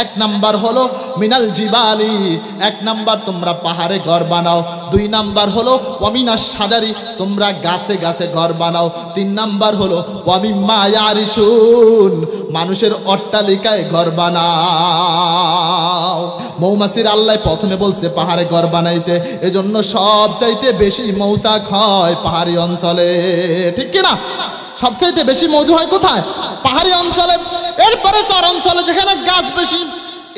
এক নাম্বার হলো মিনাল জিবালি, এক নাম্বার তোমরা পাহাড়ে ঘর বানাও। দুই নাম্বার হলো ওয়ামিনাস সাজারি, তোমরা গাছে গাছে ঘর বানাও। তিন নাম্বার হলো ওয়ামিম্মা ইয়ারিসুন, মানুষের অট্টালিকায় ঘর বানাও। মৌমাছির আল্লাহ প্রথমে বলছে পাহাড়ে ঘর বানাইতে, এজন্য সব চাইতে বেশি মৌচাক হয় পাহাড়ি অঞ্চলে, ঠিক কিনা? সবচাইতে বেশি মধু হয় কোথায়? পাহাড়ি অঞ্চলে। এরপরে চর অঞ্চলে যেখানে গাছ বেশি।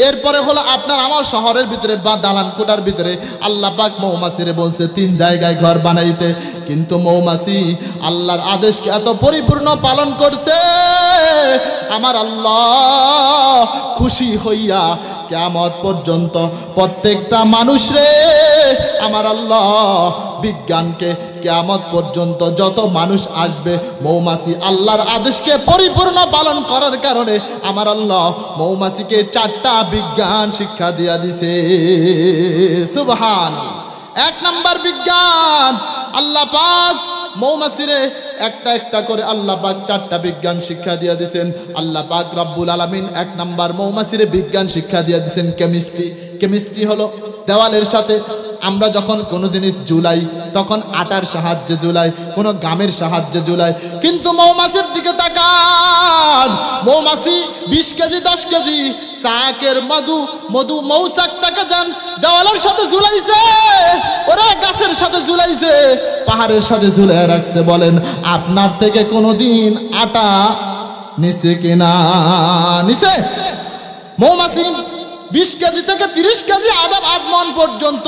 এরপরে হলো আপনার আমার শহরের ভিতরে বা দালান কোটার ভিতরে। আল্লাহ পাক মৌমাছিরে বলছে 3 জায়গায় ঘর বানাইতে, কিন্তু মৌমাছি আল্লাহর আদেশকে এত পরিপূর্ণ পালন করছে, আমার আল্লাহ খুশি হইয়া কিয়ামত পর্যন্ত প্রত্যেকটা মানুষ রে, আমার আল্লাহ বিজ্ঞানকে কিয়ামত পর্যন্ত যত মানুষ আসবে, মৌমাছি আল্লাহর আদেশকে পরিপূর্ণ পালন করার কারণে আমার আল্লাহ মৌমাছিকে 4টা বিজ্ঞান শিক্ষা দিয়া দিছে। সুবহান। 1 নাম্বার বিজ্ঞান, আল্লাহ পাক মৌমাছিরে একটা একটা করে আল্লাহ পাক 4টা বিজ্ঞান শিক্ষা দিয়া দিয়েছেন। আল্লাহ পাক রব্বুল আলামিন 1 নাম্বার মৌমাছিরে বিজ্ঞান শিক্ষা দিয়া দিয়েছেন কেমিস্ট্রি। কেমিস্ট্রি হলো দেওয়ালের সাথে আমরা যখন কোনো জিনিস ঝুলাই তখন আটার সাহায্যে ঝুলাই, কোনো গামের সাহায্যে ঝুলাই, কিন্তু মৌমাছির দিকে তাকান, মৌমাছি 20 কেজি 10 কেজি চাকের মধু মৌচাকটাকে যান দেওয়ালের সাথে ঝুলাইছে, ওরা গাছের সাথে ঝুলাইছে, পাহাড়ের সাথে ঝুলাই রাখছে। বলেন আপনার থেকে কোনোদিন আটা নিছে কিনা? নিছে? মৌমাছি 20 কেজি থেকে 30 কেজি আধ মন পর্যন্ত,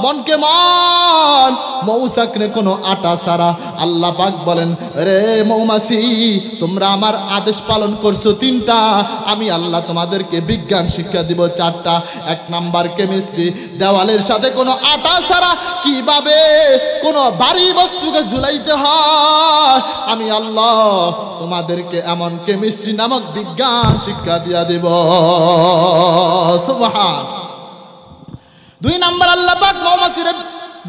মনকে মন মৌচাকরে কোনো আটা ছাড়া। আল্লাহ পাক বলেন রে মৌমাছি, তোমরা আমার আদেশ পালন করছো 3টা, আমি আল্লাহ তোমাদেরকে বিজ্ঞান শিক্ষা দিব 4টা। 1 নাম্বার কেমিস্ট্রি, দেওয়ালের সাথে কোনো আটা ছাড়া কিভাবে কোনো ভারী বস্তুকে ঝুলাইতে হয়, আমি আল্লাহ তোমাদেরকে এমন কেমিস্ট্রি নামক বিজ্ঞান শিক্ষা দিয়া দিব। সুবহান। 2 নাম্বার আল্লাহ পাক মৌমাছিরে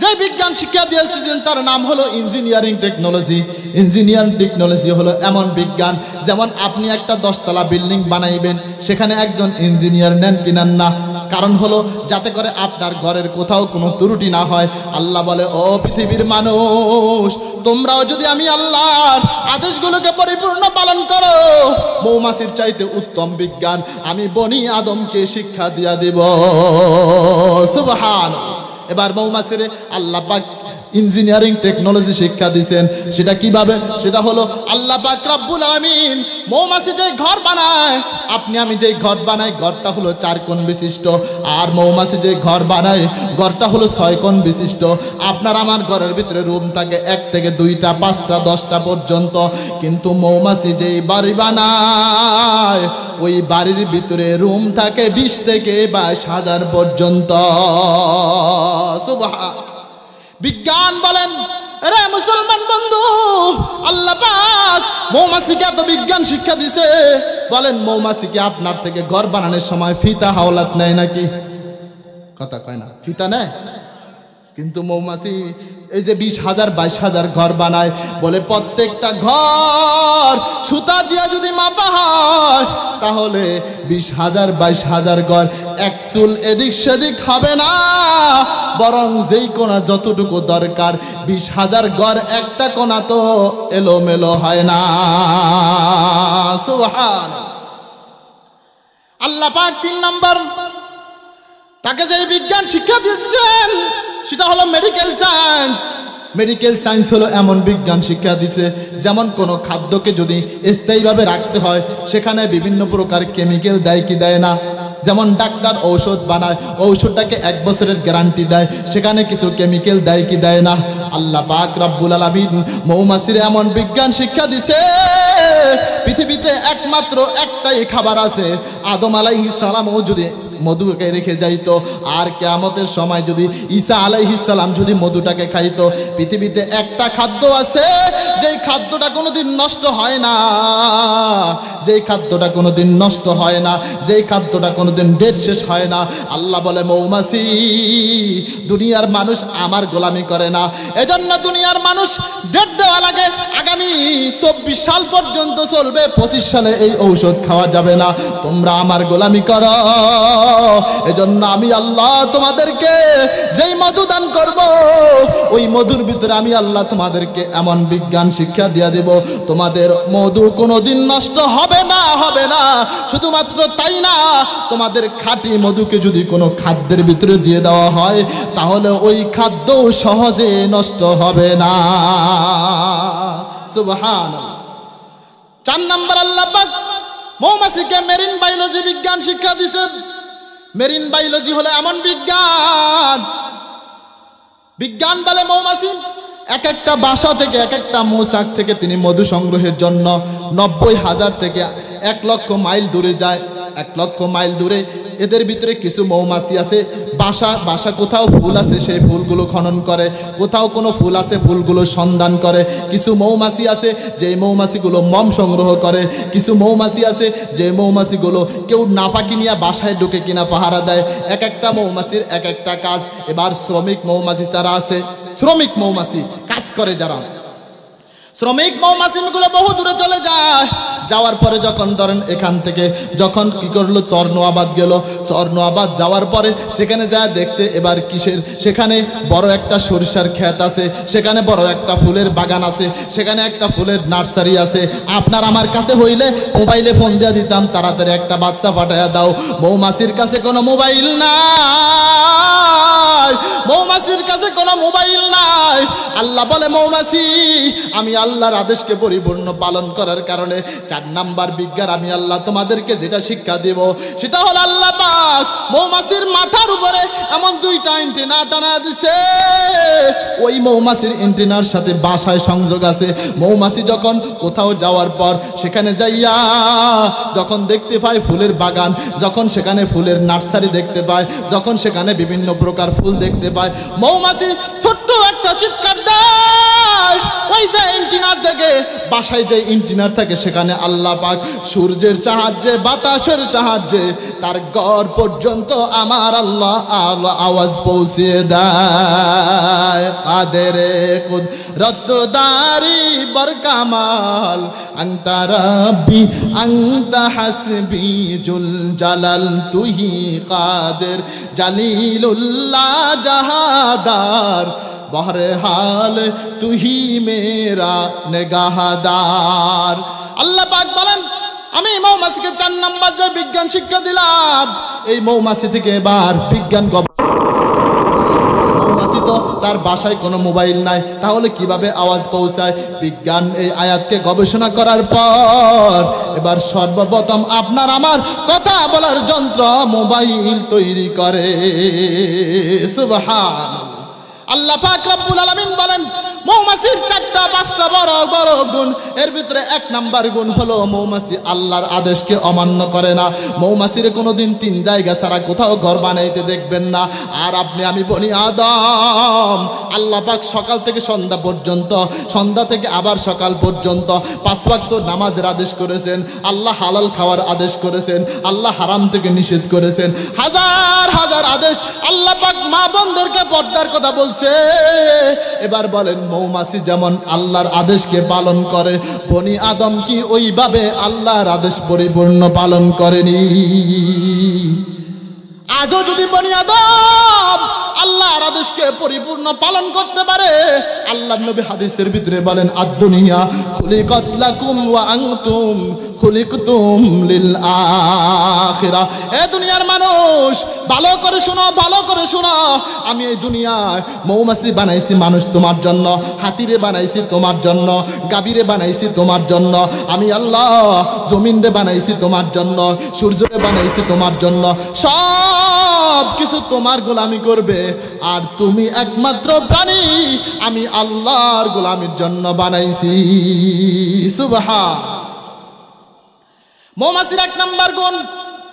যে বিজ্ঞান শিক্ষা দিয়েছেন তার নাম হলো ইঞ্জিনিয়ারিং টেকনোলজি। ইঞ্জিনিয়ারিং টেকনোলজি হলো এমন বিজ্ঞান, যেমন আপনি একটা 10 তলা বিল্ডিং বানাইবেন, সেখানে একজন ইঞ্জিনিয়ার নেন কিনেন না, কারণ হলো যাতে করে আপনার ঘরের কোথাও কোনো ত্রুটি না হয়। আল্লাহ বলে ও পৃথিবীর মানুষ, তোমরাও যদি আমি আল্লাহর আদেশগুলোকে পরিপূর্ণ পালন করো, মৌমাছির চাইতে উত্তম বিজ্ঞান আমি বনি আদমকে শিক্ষা দিয়া দিব। সুবহান। এবার মৌমাছিরে আল্লাহ পাক ইঞ্জিনিয়ারিং টেকনোলজি শিক্ষা দিয়েছেন। সেটা কিভাবে? সেটা হলো আল্লাহ পাক রব্বুল আলামিন মৌমাছি যে ঘর বানায়, আপনি আমি যে ঘর বানাই, ঘরটা হলো 4 কোণ বিশিষ্ট, আর মৌমাছি যে ঘর বানায় ঘরটা হলো 6 কোণ বিশিষ্ট। আপনার আমার ঘরের ভিতরে রুম থাকে 1 থেকে 2টা 5টা 10টা পর্যন্ত, কিন্তু মৌমাছি যেই বাড়ি বানায় ওই বাড়ির ভিতরে রুম থাকে 20 থেকে 22,000 পর্যন্ত। সুবহান। বিজ্ঞান বলেন রে মুসলমান বন্ধু, আল্লাহ পাক মৌমাছিকে এত বিজ্ঞান শিক্ষা দিছে, বলেন মৌমাছিকে আপনার থেকে ঘর বানানোর সময় ফিতা হাওলাত নেয় নাকি? কথা কয় না, ফিতা নেয়। কিন্তু মৌমাছি এই যে 20,000 22,000 ঘর বানায়, বলে প্রত্যেকটা ঘর সুতা দিয়া যদি মাপা হয় তাহলে 20,000 22,000 ঘর এক চুল এদিক সেদিক হবে না, বরং যেই কোণা যতটুকু দরকার 20,000 ঘর একটা কোণা তো এলোমেলো হয় না। সুবহান। আল্লাহ পাক 3 নাম্বার তাকে যে বিজ্ঞান শিক্ষা দিয়েছেন সেটা হলো মেডিকেল সায়েন্স। মেডিকেল সায়েন্স হলো এমন বিজ্ঞান শিক্ষা দিচ্ছে, যেমন কোনো খাদ্যকে যদি স্থায়ীভাবে রাখতে হয় সেখানে বিভিন্ন প্রকার কেমিক্যাল দেয় কি দেয় না। যেমন ডাক্তার ঔষধ বানায়, ঔষধটাকে 1 বছরের গ্যারান্টি দেয়, সেখানে কিছু কেমিক্যাল দেয় কি দেয় না। আল্লাহ পাক রব্বুল আলামিন মৌমাছির এমন বিজ্ঞান শিক্ষা দিছে, পৃথিবীতে একমাত্র একটাই খাবার আছে, আদম আলাইহিস সালামও যদি মধুকে রেখে যাইতো, আর কিয়ামতের সময় যদি ঈসা আলাইহিস সালাম যদি মধুটাকে খাইতো, পৃথিবীতে একটা খাদ্য আছে যেই খাদ্যটা কোনোদিন নষ্ট হয় না, যেই খাদ্যটা কোনোদিন নষ্ট হয় না, যেই খাদ্যটা কোনোদিন ডেট শেষ হয় না। আল্লাহ বলে মৌমাছি দুনিয়ার মানুষ আমার গোলামি করে না, এজন্য দুনিয়ার মানুষ ডেট দেওয়া লাগে, আগামী 24 সাল পর্যন্ত চলবে, 25 সালে এই ঔষধ খাওয়া যাবে না, তোমরা আমার গোলামি করো। এজন্য আমি আল্লাহ তোমাদেরকে যেই মধু দান করব, ওই মধুর ভিতরে আমি আল্লাহ তোমাদেরকে এমন বিজ্ঞান শিক্ষা দিয়ে দেব, তোমাদের মধু কোনোদিন নষ্ট হবে না, হবে না। শুধুমাত্র তাই না, তোমাদের খাঁটি মধুকে যদি কোনো খাদ্যের ভিতরে দিয়ে দেওয়া হয়, তাহলে ওই খাদ্য সহজে নষ্ট হবে না। সুবহানাল্লাহ। 4 নাম্বার, আল্লাহ পাক মৌমাছিকে মেরিন বায়োলজি বিজ্ঞান শিক্ষা দিয়েছে। মেরিন বায়োলজি হলো এমন বিজ্ঞান, বিজ্ঞান বলে মৌমাছি এক একটা বাসা থেকে, এক একটা মৌচাক থেকে তিনি মধু সংগ্রহের জন্য 90,000 থেকে 1 লক্ষ মাইল দূরে যায়। 1 লক্ষ মাইল দূরে এদের ভিতরে কিছু মৌমাছি আছে, বাসা কোথাও ফুল আছে সেই ফুলগুলো খনন করে, কোথাও কোনো ফুল আছে ফুলগুলো সন্ধান করে। কিছু মৌমাছি আছে যে মৌমাছিগুলো মম সংগ্রহ করে, কিছু মৌমাছি আছে যে মৌমাছিগুলো কেউ নাপাকি নিয়ে বাসায় ঢুকে কিনা পাহারা দেয়। এক একটা মৌমাছির এক একটা কাজ। এবার শ্রমিক মৌমাছি যারা আছে, শ্রমিক মৌমাছি কাজ করে যারা, শ্রমিক মৌমাছিগুলো বহু দূরে চলে যায়। যাওয়ার পরে যখন ধরেন এখান থেকে যখন কি করলো, চরনোয়াবাদ গেল, চরনোয়াবাদ যাওয়ার পরে সেখানে যা দেখছে এবার কিসের, সেখানে বড় একটা সরিষার ক্ষেত আছে, সেখানে বড় একটা ফুলের বাগান আছে, সেখানে একটা ফুলের নার্সারি আছে। আপনার আমার কাছে হইলে মোবাইলে ফোন দিয়ে দিতাম, তাড়াতাড়ি একটা বাচ্চা পাঠাইয়া দাও। মৌমাছির কাছে কোনো মোবাইল নাই, মৌমাছির কাছে কোনো মোবাইল নাই। আল্লাহ বলে মৌমাছি আমি আল্লাহর আদেশকে পরিপূর্ণ পালন করার কারণে 4 নাম্বার বিজ্ঞান আমি আল্লাহ তোমাদেরকে যেটা শিক্ষা দেব সেটা হলো আল্লাহ পাক মৌমাছির মাথার উপরে এমন 2টা এন্টেনা টানা দিছে। ওই মৌমাছির এন্টেনার সাথে বাসায় সংযোগ আছে। মৌমাছি যখন কোথাও যাওয়ার পর সেখানে যাইয়া যখন দেখতে পায় ফুলের বাগান, যখন সেখানে ফুলের নার্সারি দেখতে পায়, যখন সেখানে বিভিন্ন প্রকার ফুল দেখতে পায়, মৌমাছি ছোট্ট একটা চিৎকার দেয়। ওই যে এন্টিনার থেকে বাসায় যে এন্টিনার থাকে সেখানে আল্লাহ পাক সূর্যের সাহায্যে, বাতাসের সাহায্যে তার ঘর পর্যন্ত আমার আল্লাহ আওয়াজ পৌঁছিয়ে দেয়। কাদেরে কুদরতদারি বরকামাল আনতা রাব্বি আনতা হাসবি জুল জালাল তুহি কাদের জালিলুল্লাহ জাহাদার বহরে হাল তুহি মেরা নেগাহদার। আল্লাহ পাক বলেন আমি মৌমাছিকে 4 নাম্বার যে বিজ্ঞান শিক্ষা দিলাম, এই মৌমাছি থেকে এবার বিজ্ঞান মৌমাছি তো তার বাসায় কোনো মোবাইল নাই, তাহলে কিভাবে আওয়াজ পৌঁছায়? বিজ্ঞান এই আয়াতকে গবেষণা করার পর এবার সর্বপ্রথম আপনার আমার কথা বলার যন্ত্র মোবাইল তৈরি করে। সুবহানাল্লাহ। আল্লাহ পাক রব্বুল আলামিন বলেন মৌমাছির 4টা 5টা বড় বড় গুণ, এর ভিতরে 1 নাম্বার গুণ হলো মৌমাছি আল্লাহর আদেশকে অমান্য করে না। মৌমাছির কোনোদিন 3 জায়গা ছাড়া কোথাও ঘর বানাইতে দেখবেন না। আর আপনি আমি বনি আদম, আল্লাহ পাক সকাল থেকে সন্ধ্যা পর্যন্ত, সন্ধ্যা থেকে আবার সকাল পর্যন্ত 5 ওয়াক্ত নামাজের আদেশ করেছেন, আল্লাহ হালাল খাওয়ার আদেশ করেছেন, আল্লাহ হারাম থেকে নিষেধ করেছেন, হাজার হাজার আদেশ আল্লাহ পাক মা বোনদেরকে পর্দার কথা বলছে। এবার বলেন মৌমাছি যেমন আল্লাহর আদেশকে পালন করে, বনি আদম কি ওইভাবে আল্লাহর আদেশ পরিপূর্ণ পালন করেনি? আজও যদি বনি আদম আল্লাহর আদেশকে পরিপূর্ণ পালন করতে পারে, আল্লাহর নবী হাদিসের ভিতরে বলেন আদ-দুনিয়া খুলিকাত লাকুম ওয়া আনতুম খুলিকতুম লিল আখিরা। এ দুনিয়ার মানুষ ভালো করে শোনো, ভালো করে শোনো, আমি এই দুনিয়ায় মৌমাছি বানাইছি মানুষ তোমার জন্য, হাতিরে বানাইছি তোমার জন্য, গাভীরে বানাইছি তোমার জন্য, আমি আল্লাহ জমিনরে বানাইছি তোমার জন্য, সূর্যরে বানাইছি তোমার জন্য। সব কিছু তোমার গোলামি করবে, আর তুমি একমাত্র প্রাণী আমি আল্লাহর গোলামির জন্য বানাইছি। সুবহান। মৌমাছির 1 নাম্বার গুণ,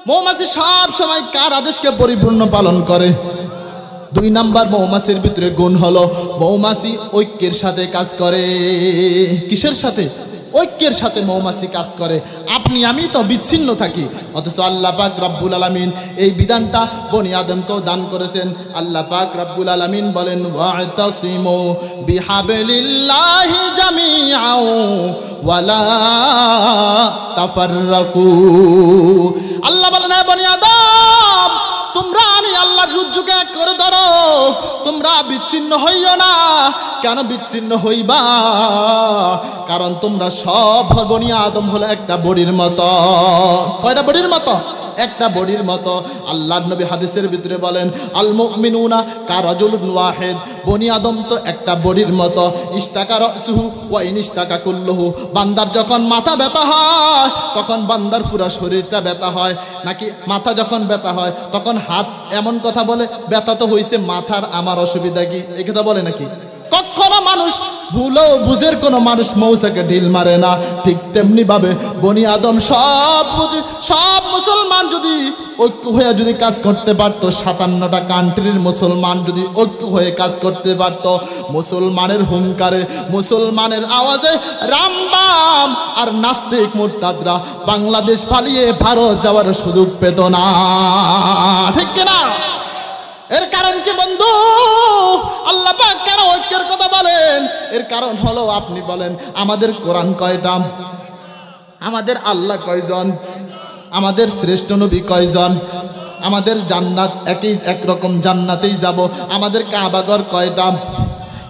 মৌমাছি সব সময় কার আদেশকে পরিপূর্ণ পালন করে। 2 নাম্বার মৌমাছির ভিতরে গুণ হলো মৌমাছি ঐক্যের সাথে কাজ করে। কিসের সাথে? ঐক্যের সাথে মৌমাছি কাজ করে। আপনি আমি তো বিচ্ছিন্ন থাকি, অথচ আল্লাহ পাক রব্বুল আলামিন এই বিধানটা বনি আদমকেও দান করেছেন। আল্লাহ পাক রব্বুল আলামিন বলেন ওয়াতাসিমু বিহাবলিল্লাহি জামিআও ওয়ালা তাফাররাকু। আল্লাহ বলেন হে বনি আদম, তোমরা আমি আল্লাহর রজ্জুকে এক করে ধরো, তোমরা বিচ্ছিন্ন হইও না। কেন বিচ্ছিন্ন হইবা? কারণ তোমরা সব বনি আদম হলো একটা বডির মতো। কয়টা বডির মতো? একটা বডির মতো। আল্লাহর নবী হাদিসের ভিতরে বলেন আল মুমিনুনা কারাজুলুন ওয়াহিদ, বনি আদম তো একটা বডির মতো। ইস্তাকা রাসুহু ওয়া ইনিস্তাকা কুল্লুহু, বান্দার যখন মাথা ব্যথা হয় তখন বান্দার পুরো শরীরটা ব্যথা হয়, নাকি মাথা যখন ব্যথা হয় তখন হাত এমন কথা বলে ব্যথা তো হইছে মাথার, আমার অসুবিধা কি? এই কথা বলে নাকি? কখনো মানুষ ভুলেও বুঝের কোনো মানুষ মৌসাকে ঢিল মারে না। ঠিক তেমনি ভাবে বনি আদম সব মুসলমান যদি ঐক্য হয়ে যদি কাজ করতে পারতো, 57টা কান্ট্রির মুসলমান যদি ঐক্য হয়ে কাজ করতে পারতো, মুসলমানের হুঙ্কারে, মুসলমানের আওয়াজে রামবাম আর নাস্তিক মুরতাদরা বাংলাদেশ পালিয়ে ভারত যাওয়ার সুযোগ পেত না। ঠিক কিনা? এর কারণ কি বন্ধু? আল্লাহ পাক কেন ঐক্যের কথা বলেন? এর কারণ হলো, আপনি বলেন আমাদের কোরআন কয়টা, আমাদের আল্লাহ কয়জন, আমাদের শ্রেষ্ঠ নবী কয়জন, আমাদের জান্নাত একরকম জান্নাতেই যাব, আমাদের কাবাঘর কয়টা?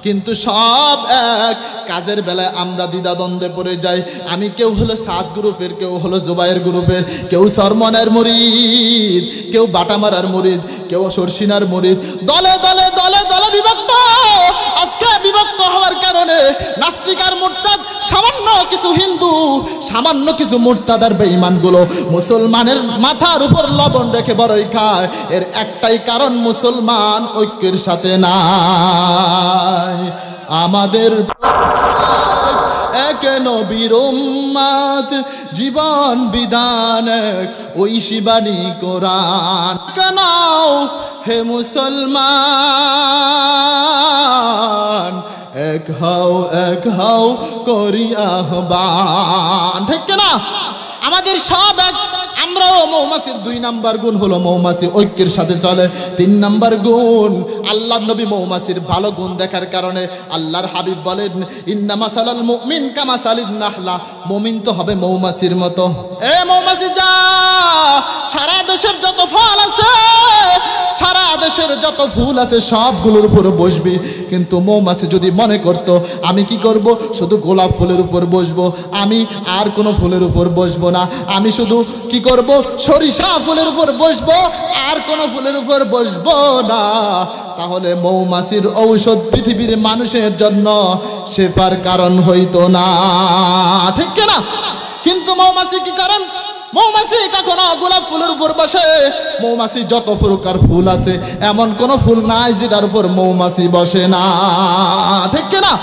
কিন্তু সব এক। কাজের বেলায় আমরা দ্বিধাদ্বন্দ্বে পড়ে যাই। আমি কেউ হলো সাদ গ্রুপের, কেউ হলো জুবাইর গ্রুপের, কেউ সরমনের মুরিদ, কেউ বাটামারার মুরিদ, কেউ সরসিনার মুরিদ। দলে দলে দলে দলে বিভক্ত। আজকে বিভক্ত হওয়ার কারণে নাস্তিক আর মুরতাদ, সামান্য কিছু হিন্দু, সামান্য কিছু মুরতাদ আর বেঈমানগুলো মুসলমানের মাথার উপর লবণ রেখে বড়ই খায়। এর একটাই কারণ, মুসলমান ঐক্যের সাথে নাই। আমাদের এক নবীর উম্মত, জীবন বিধান ওই শিবানী কোরআন। কেন হে মুসলমান, এক হও করি আহ্বান। ঠিক না? আমাদের সব এক। আমরাও মৌমাছির 2 নাম্বার গুণ হলো মৌমাছি ঐক্যের সাথে চলে। 3 নাম্বার গুণ, আল্লাহর নবী মৌমাছির ভালো গুণ দেখার কারণে আল্লাহর হাবিব বলেন ইন্না মাসালাল মুমিন কামাসালিন নাহলা, মুমিন তো হবে মৌমাছির মতো। এ মৌমাছি যা, সারা দেশের যত ফল আছে, সারা দেশের যত ফুল আছে সবগুলোর উপর বসবি। কিন্তু মৌমাছি যদি মনে করত আমি কি করব, শুধু গোলাপ ফুলের উপর বসবো, আমি আর কোনো ফুলের উপর বসবো না, আমি শুধু কি করব, সরিষা ফুলের উপর বসবো, আর কোনো ফুলের উপর বসবো না, তাহলে মৌমাছির ঔষধ পৃথিবীর মানুষের জন্য শেফার কারণ হইতো না। ঠিক কিনা? কিন্তু মৌমাছি কি কারণ? মৌমাছি কখনো গোলাপ ফুলের উপর বসে? মৌমাছি যত প্রকার ফুল আছে এমন কোন ফুল নাই যেটার উপর মৌমাছি বসে না। ঠিক কিনা?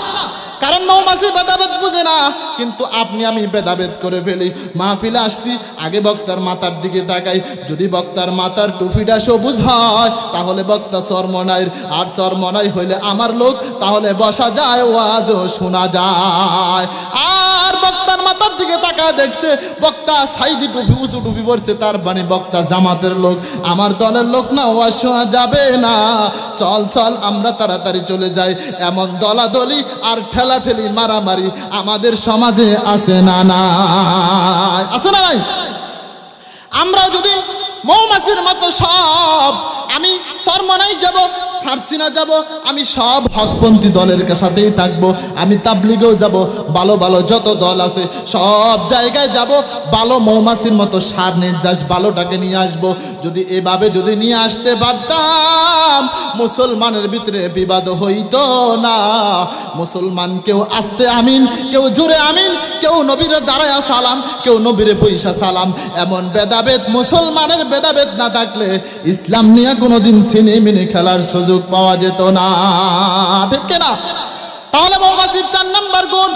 কারণ মৌমাছি ভেদাভেদ বুঝে না। কিন্তু আপনি আমি ভেদাভেদ করে ফেলি। মাহফিলে আসছি, আগে বক্তার মাথার দিকে তাকাই, যদি বক্তার মাথার টুপিটা সবুজ হয় তাহলে বক্তা চরমনাইর, আর চরমনাই হইলে আমার লোক, তাহলে বসা যায়, ওয়াজও শোনা যায়। আর বক্তার মাথার দিকে তাকায় দেখছে বক্তা সাইদি টুপি, উঁচু টুপি পড়ছে, তার মানে বক্তা জামাতের লোক, আমার দলের লোক না, ওয়াজ শোনা যাবে না, চল চল আমরা তাড়াতাড়ি চলে যাই। এমন দলাদলি আর ঠেলাঠেলি মারামারি আমাদের সমাজে আছে না নাই? আছে না নাই? আমরা যদি মৌমাছির মতো সব, আমি চরমনাই যাব, সারসিনা যাব, আমি সব হকপন্থী দলের সাথেই থাকবো, আমি তাবলিগেও যাব, ভালো ভালো যত দল আছে সব জায়গায় যাব, ভালো মৌমাছির মতো সার নির্যাস ভালোটাকে নিয়ে আসবো। যদি এভাবে যদি নিয়ে আসতে পারতাম, মুসলমানের ভিতরে বিবাদ হইতো না। মুসলমান কেউ আস্তে আমিন, কেউ জোরে আমিন, কেউ নবীরে দাঁড়ায়া সালাম, কেউ নবীরে পয়সা সালাম, এমন ভেদাভেদ, মুসলমানের ভেদাভেদ না থাকলে ইসলাম নিয়ে কোনোদিন সিনেমিনে খেলার সুযোগ পাওয়া যেত না। ঠিক না? তাহলে মৌমাছির 4 নাম্বার গুণ,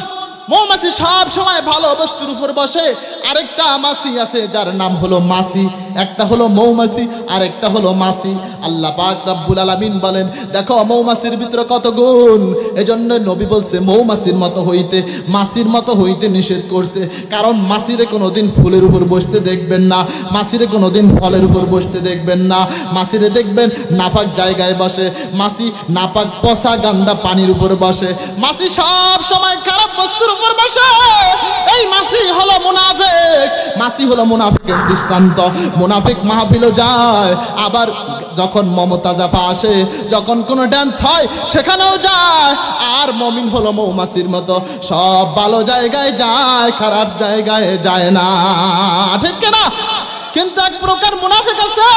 মৌমাছি সব সময় ভালো বস্তুর উপর বসে। আরেকটা মাছি আছে যার নাম হলো মাছি। একটা হলো মৌমাছি আর একটা হলো মাছি। আল্লাহ পাক রব্বুল আলামিন বলেন দেখো মৌমাছির ভিতরে কত গুণ। এজন্য নবী বলছে মৌমাছির মতো হইতে, মাছির মতো হইতে নিষেধ করছে। কারণ মাছিরে কোনোদিন ফুলের উপর বসতে দেখবেন না, মাছিরে কোনোদিন ফলের উপর বসতে দেখবেন না। মাছিরে দেখবেন নাপাক জায়গায় বসে, মাছি নাপাক পচা গান্দা পানির উপর বসে। মাছি সব সময় খারাপ বস্তুর উপর বসে। এই মাছি হলো মুনাফিক। মাছি হলো মুনাফিকের দৃষ্টান্ত। মুনাফিক মাহফিলও যায়, আবার যখন মমতাজাফা আসে, যখন কোনো ডান্স হয় সেখানেও যায়। আর মুমিন হলো মৌমাছির মতো, সব ভালো জায়গায় যায়, খারাপ জায়গায় যায় না। ঠিক কিনা? কিন্তু এক প্রকার মুনাফিক আছে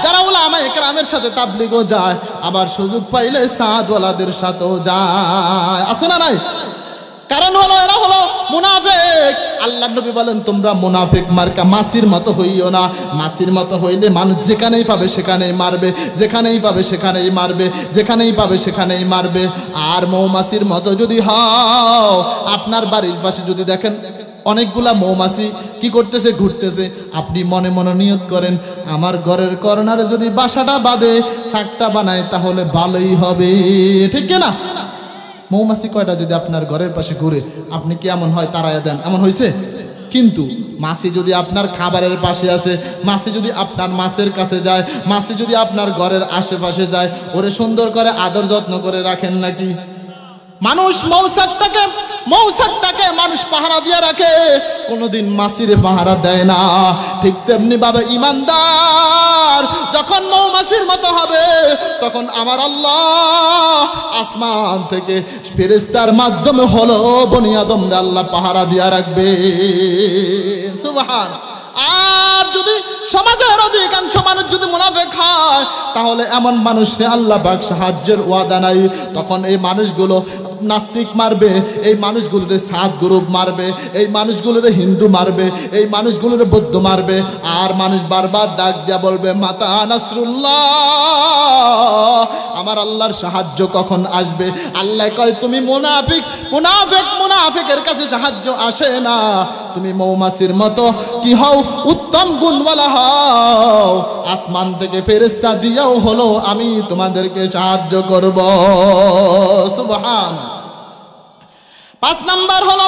যারা উলামায়ে কেরামের সাথে তাবলীগও যায়, আবার সুযোগ পাইলে সাদওয়ালাদের সাথেও যায়। আছে না নাই? কারণ হলো এরা হলো মুনাফিক। আল্লাহর নবী বলেন তোমরা মুনাফিক মার্কা মাছির মতো হইও না। মাছির মতো হইলে মানুষ যেখানেই পাবে সেখানেই মারবে, যেখানেই পাবে সেখানেই মারবে, যেখানেই পাবে সেখানেই মারবে। আর মৌমাছির মতো যদি হও, আপনার বাড়ির পাশে যদি দেখেন অনেকগুলা মৌমাছি কি করতেছে, ঘুরতেছে, আপনি মনে মনে নিয়ত করেন আমার ঘরের কর্নারে যদি বাসাটা বাঁধে, ছাকটা বানায়, তাহলে ভালোই হবে। ঠিক না? মৌমাছি কয়টা যদি আপনার ঘরের পাশে ঘুরে, আপনি কি এমন হয় তাড়াইয়া দেন? এমন হয়েছে? কিন্তু মাছি যদি আপনার খাবারের পাশে আসে, মাছি যদি আপনার মাছের কাছে যায়, মাছি যদি আপনার ঘরের আশেপাশে যায়, ওরে সুন্দর করে আদর যত্ন করে রাখেন নাকি? মানুষ মৌসাকটাকে মানুষ পাহারা দিয়ে রাখে, কোনোদিন মাছিরে পাহারা দেয় না। ঠিক তেমনি ভাবে ইমানদার যখন মৌমাছির মতো হবে, তখন আমার আল্লাহ আসমান থেকে ফেরেশতার মাধ্যমে হলো বনি আদমরে আল্লাহ পাহারা দিয়ে রাখবে। সুবহান। আর যদি সমাজের অধিকাংশ মানুষ যদি মুনাফিক হয়, তাহলে এমন মানুষে আল্লাহ পাক সাহায্যের ওয়াদা নাই। তখন এই মানুষগুলো নাস্তিক মারবে, এই মানুষগুলোরে সাত গ্রুপ মারবে, এই মানুষগুলোরে হিন্দু মারবে, এই মানুষগুলোরে বৌদ্ধ মারবে। আর মানুষ বারবার ডাক দিয়া বলবে মাতা নাসরুল্লাহ, আমার আল্লাহর সাহায্য কখন আসবে? আল্লাহ কয় তুমি মুনাফিকের কাছে সাহায্য আসে না। তুমি মৌমাছির মতো কি হও, উত্তম গুণওয়ালা হও, আসমান থেকে ফেরেশতা দিয়েও হলো আমি তোমাদেরকে সাহায্য করব। সুবহান। 5 নাম্বার হলো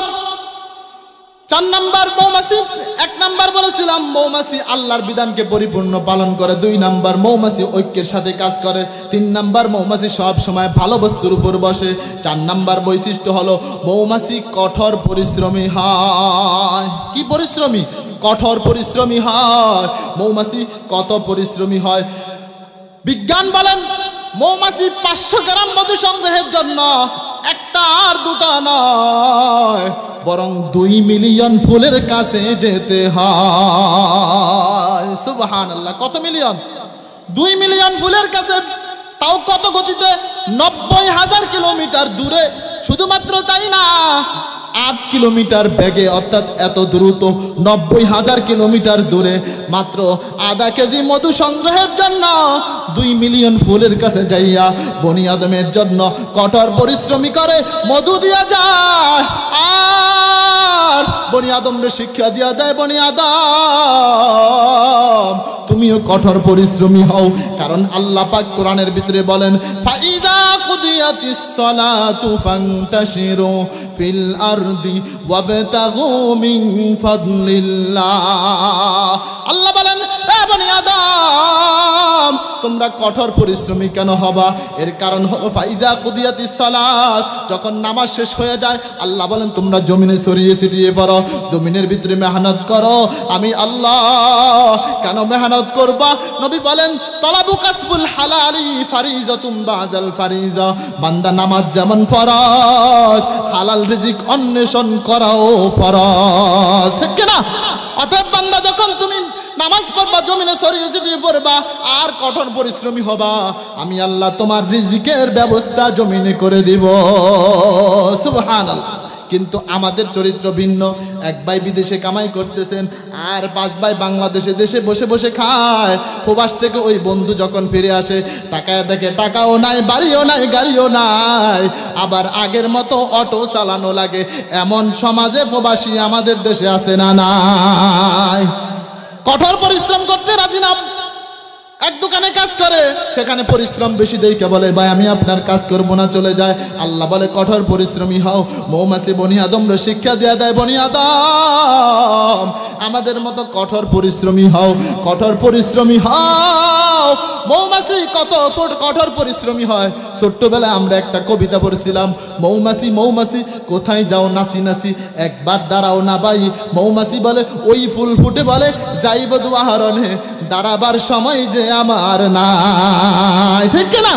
4 নাম্বার মৌমাছি। 1 নাম্বার বলেছিলাম মৌমাছি আল্লাহর বিধানকে পরিপূর্ণ পালন করে। 2 নাম্বার মৌমাছি ঐক্যের সাথে কাজ করে। 3 নাম্বার মৌমাছি সব সময় ভালো বস্তুর উপর বসে। 4 নাম্বার বৈশিষ্ট্য হলো মৌমাছি কঠোর পরিশ্রমী হয়। কি পরিশ্রমী? কঠোর পরিশ্রমী হয়। মৌমাছি কত পরিশ্রমী হয়? বিজ্ঞান বলেন মৌমাছি 500 গ্রাম মধু সংগ্রহের জন্য একটা আর দুটা নয়, বরং 2 মিলিয়ন ফুলের কাছে যেতে হয়। সুবহানাল্লাহ। কত মিলিয়ন? 2 মিলিয়ন ফুলের কাছে, তাও কত গতিতে? 90,000 কিলোমিটার দূরে। শুধুমাত্র তাই না, 8 কিলোমিটার বেগে, অর্থাৎ এত দ্রুত 90,000 কিলোমিটার দূরে মাত্র আধা কেজি মধু সংগ্রহের জন্য 2 মিলিয়ন ফুলের কাছে যাইয়া বনি আদমের জন্য কঠোর পরিশ্রমী করে মধু দিয়া যায়। আর বনি আদমরে শিক্ষা দিয়া দেয়, বনি আদম তুমিও কঠোর পরিশ্রমী হও। কারণ আল্লাহ পাক কোরআনের ভিতরে বলেন ফাইদা কুদিয়াতিস সালাতু ফান্তাশিরু ফিল আরদি ওয়াবতাগু মিন ফাদলিল্লাহ। আল্লাহ বলেন এ বনি আদম তোমরা কঠোর পরিশ্রমী কেন হবা? এর কারণ হলো ফাইজা কুদিয়াতিস সালাত, যখন নামাজ শেষ হয়ে যায় আল্লাহ বলেন তোমরা জমিনে ছড়িয়ে ছিটিয়ে পড়ো, জমিনের ভিতরে মেহনত করো। আমি আল্লাহ কেন মেহনত করবা? নবী বলেন তালাবু কাসবুল হালালি ফারিজাতুম বাযাল ফারিজা। বান্দা নামাজ যেমন ফরজ, হালাল রিজিক অন্বেষণ করাও ফরজ। ঠিক কি না? অতএব বান্দা যখন তুমি নামাজ পড়বা, জমিনে ছড়িয়ে ছিটিয়ে পড়বা আর কঠোর পরিশ্রমী হবা, আমি আল্লাহ তোমার রিজিকের ব্যবস্থা জমিনে করে দিব। সুবহানাল্লাহ। কিন্তু আমাদের চরিত্র ভিন্ন। এক ভাই বিদেশে কামাই করতেছেন আর 5 ভাই বাংলাদেশে দেশে বসে বসে খায়। প্রবাস থেকে ওই বন্ধু যখন ফিরে আসে তাকায় দেখে টাকাও নাই, বাড়িও নাই, গাড়িও নাই, আবার আগের মতো অটো চালানো লাগে। এমন সমাজে প্রবাসী আমাদের দেশে আছে না নাই? কঠোর পরিশ্রম করতে রাজি না। এক দোকানে কাজ করে, সেখানে পরিশ্রম বেশি দেখে বলে ভাই আমি আপনার কাজ করবো না, চলে যায়। আল্লাহ বলে কঠোর পরিশ্রমী হও। মৌমাছি বনি আদমরে শিক্ষা দেয়া দেয়, বনি আদম আমাদের মতো কঠোর পরিশ্রমী হও, কঠোর পরিশ্রমী হও। মৌমাছি কত কঠোর পরিশ্রমী হয়। ছোট্টবেলায় আমরা একটা কবিতা পড়ছিলাম, মৌমাছি মৌমাছি কোথায় যাও নাচি নাচি, একবার দাঁড়াও না ভাই। মৌমাছি বলে ওই ফুল ফুটে বলে যাইব দুয়ারণে, দাঁড়াবার সময় যে আমার নাই। ঠিক কিনা?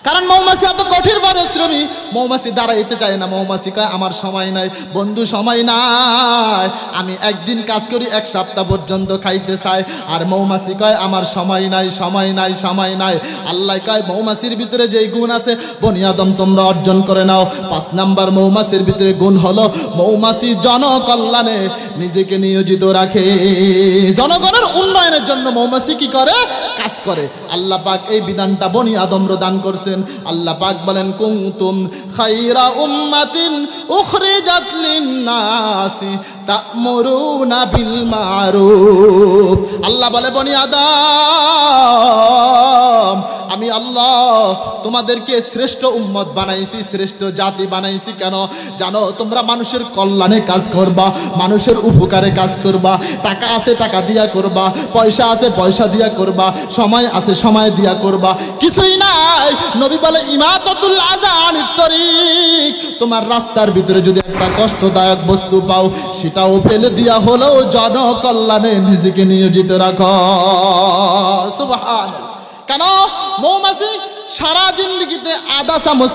কারণ মৌমাছি এত কঠিন পরিশ্রমী, মৌমাছি দাঁড়াইতে চায় না। মৌমাছি কয় আমার সময় নাই বন্ধু, সময় নাই, আমি একদিন কাজ করি 1 সপ্তাহ পর্যন্ত খাইতে চাই। আর মৌমাছি কয় আমার সময় নাই, সময় নাই, সময় নাই। আল্লাহ কয় মৌমাছির ভিতরে যেই গুণ আছে বনি আদম তোমরা অর্জন করে নাও। 5 নাম্বার মৌমাছির ভিতরে গুণ হলো মৌমাছি জনকল্যাণে নিজেকে নিয়োজিত রাখে। জনগণের উন্নয়নের জন্য মৌমাছি কি করে? কাজ করে। আল্লাহ পাক এই বিধানটা বনি আদমরে দান করছেন। আল্লাহ পাক বলেন কুনতুম খায়রা উম্মাতিন উখরিজাত লিন-নাসি তা'মুরুনা বিল মা'রুফ। আল্লাহ বলে বনি আদম আমি আল্লাহ তোমাদেরকে শ্রেষ্ঠ উম্মত বানাইছি, শ্রেষ্ঠ জাতি বানাইছি। কেন জানো? তোমরা মানুষের কল্যাণে কাজ করবা, মানুষের উপকারে কাজ করবা। টাকা আছে টাকা দিয়া করবা, পয়সা আছে পয়সা দিয়া করবা, সময় আছে সময় দিয়া করবা। কিছুই নাই। নবী বলে ইমাতাতুল আযা আনিত তরিক, তোমার রাস্তার ভিতরে যদি একটা কষ্টদায়ক বস্তু পাও সেটাও ফেলে দিয়া হলেও জনকল্যাণে নিজেকে নিয়োজিত রাখো। সুবহানাল্লাহ। কেন? মৌমাছি সারা জিন্দেগিতে আধা চামচ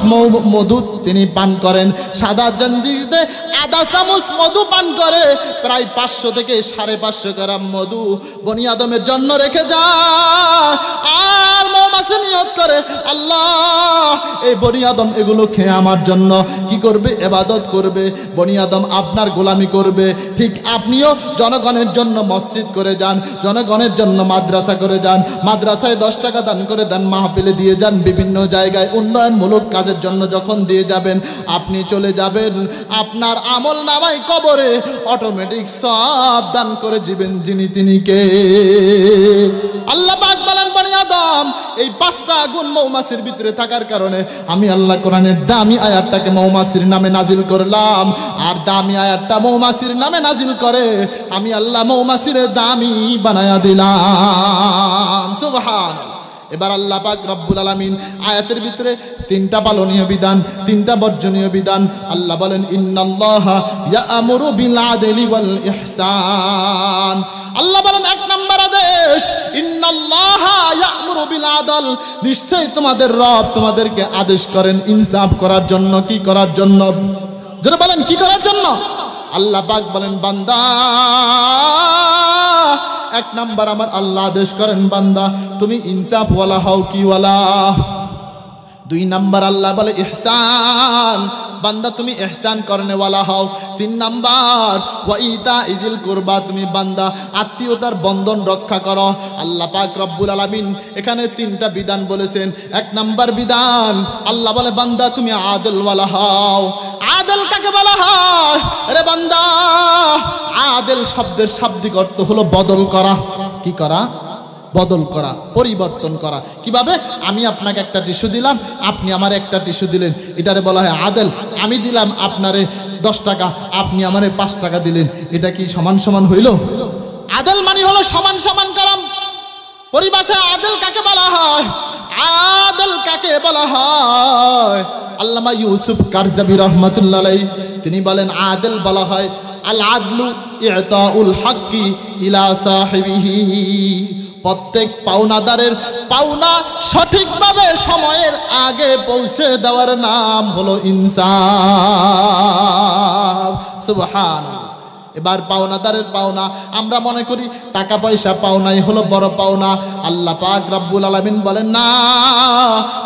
মধু তিনি পান করেন, সাদা জিন্দেগিতে আধা চামচ মধু পান করে। প্রায় 500 থেকে 550 গ্রাম মধু বনি আদমের জন্য রেখে যায়। আর মৌমাছি নিয়ত করে আল্লাহ এই বনি আদম এগুলো খেয়ে আমার জন্য কি করবে? ইবাদত করবে। বনি আদম আপনার গোলামি করবে। ঠিক আপনিও জনগণের জন্য মসজিদ করে যান, জনগণের জন্য মাদ্রাসা করে যান, মাদ্রাসায় 10 টাকা দান করে দেন, মাহফিলে দিয়ে যান, বিভিন্ন জায়গায় উন্নয়নমূলক কাজের জন্য যখন দিয়ে যাবেন আপনি চলে যাবেন আপনার আমল নামায় কবরে অটোমেটিক সব দান করে দিবেন যিনি তিনি কে? আল্লাহ পাক বলেন বনি আদম এই 5টা গুণ মৌমাছির ভিতরে থাকার কারণে আমি আল্লাহ কোরআনের দামি আয়াতটাকে মৌমাছির নামে নাজিল করলাম। আর দামি আয়াতটা মৌমাছির নামে নাজিল করে আমি আল্লাহ মৌমাছির দামি বানায়া দিলাম। সুবহানাল্লাহ। এবার আল্লাহ পাক রব্বুল আলামিন আয়াতের ভিতরে 3টা পালনীয় বিধান, 3টা বর্জনীয় বিধান। আল্লাহ বলেন ইন্নাল্লাহা ইয়া'মুরু বিল আদলি ওয়াল ইহসান। আল্লাহ বলেন 1 নম্বর আদেশ ইন্নাল্লাহা ইয়া'মুরু বিল আদল, নিশ্চয়ই তোমাদের রব তোমাদেরকে আদেশ করেন ইনসাফ করার জন্য। কি করার জন্য? যারা বলেন কি করার জন্য? আল্লাহ পাক বলেন বান্দা 1 নাম্বার আমার আল্লাহ আদেশ করেন বান্দা তুমি ইনসাফ ওয়ালা হও। কি ওয়ালা? 2 নাম্বার আল্লাহ বলে ইহসান, বান্দা তুমি ইহসান করনে ওয়ালা হও। 3 নাম্বার ওয়া ইতা ইজিল কুরবা, তুমি বান্দা আত্মীয়তার বন্ধন রক্ষা করো। আল্লাহ পাক রব্বুল আলামিন এখানে 3টা বিধান বলেছেন। 1 নাম্বার বিধান আল্লাহ বলে বান্দা তুমি আদল ওয়ালা হও। আদল কাকে বলা হয়? আরে বান্দা আদল শব্দের শাব্দিক অর্থ হলো বদল করা। কি করা? বদল করা, পরিবর্তন করা। কিভাবে? আমি আপনাকে একটা টিস্যু দিলাম, আপনি আমার একটা টিস্যু দিলেন, এটারে বলা হয় আদল। আমি দিলাম আপনারে 10 টাকা, আপনি আমারে 5 টাকা দিলেন, এটা কি সমান সমান হইল? আদল মানে হলো সমান সমান করা। পরিভাষায় আদল কাকে বলা হয়? আদল কাকে বলা হয়? আল্লামা ইউসুফ কারজাবী রাহমাতুল্লাহ আলাইহি তিনি বলেন আদল বলা হয় আল আদলু ইতাউল হাক্কি ইলা সাহিবিহি, প্রত্যেক পাওনাদারের পাওনা সঠিকভাবে সময়ের আগে পৌঁছে দেওয়ার নাম হলো ইনসাফ। সুবহানাল্লাহ। এবার পাওনাদারের পাওনা, আমরা মনে করি টাকা পয়সা পাওনাই হলো বড় পাওনা। আল্লাহ পাক রব্বুল আলামিন বলেন, না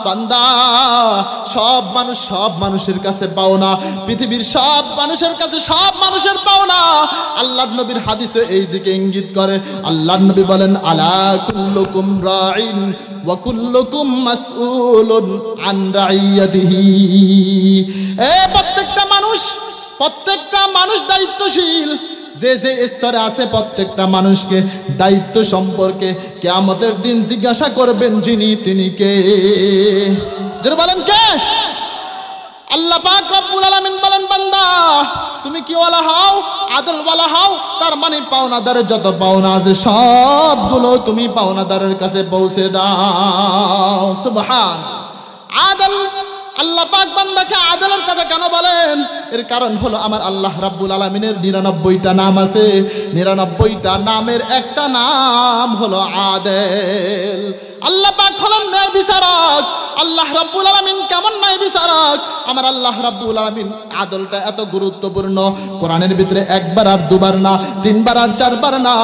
বান্দা, সব মানুষের কাছে পাওনা, পৃথিবীর সব মানুষের কাছে সব মানুষের পাওনা। আল্লাহর নবীর হাদিসে এই দিকে ইঙ্গিত করে। আল্লাহর নবী বলেন, আলা কুল্লুকুম রাইন ওয়া কুল্লুকুম মাসউলুন আন রাইয়াতিহি। প্রত্যেকটা মানুষ দায়িত্বশীল। যে স্তরে আছে প্রত্যেকটা মানুষকে দায়িত্ব সম্পর্কে কিয়ামতের দিন জিজ্ঞাসা করবেন যিনি, তিনি কে? যারা বলেন কে? আল্লাহ পাক রব্বুল আলামিন বলেন, বান্দা তুমি কি ওয়ালা হও, আদল ওয়ালা হও। তার মানে পাওনাদারের যত পাওনা আছে সবগুলো তুমি পাওনাদারের কাছে পৌঁছে দাও। সুবহান। আদল, আল্লাহ পাক বান্দাকে আদলের কথা কেন বলেন? এর কারণ হলো আমার আল্লাহ রাব্বুল আলামিনের 99টা নাম আছে। 99টা নামের একটা নাম হলো আদেল। আল্লাহ পাক হলেন ন্যায় বিচারক। আল্লাহ রাব্বুল আলামিন কেমন ন্যায় বিচারক? আমার আল্লাহ রাব্বুল আলামিন আদলটা এত গুরুত্বপূর্ণ, কোরআনের ভিতরে একবার আর দুবার না, তিনবার আর চারবার না,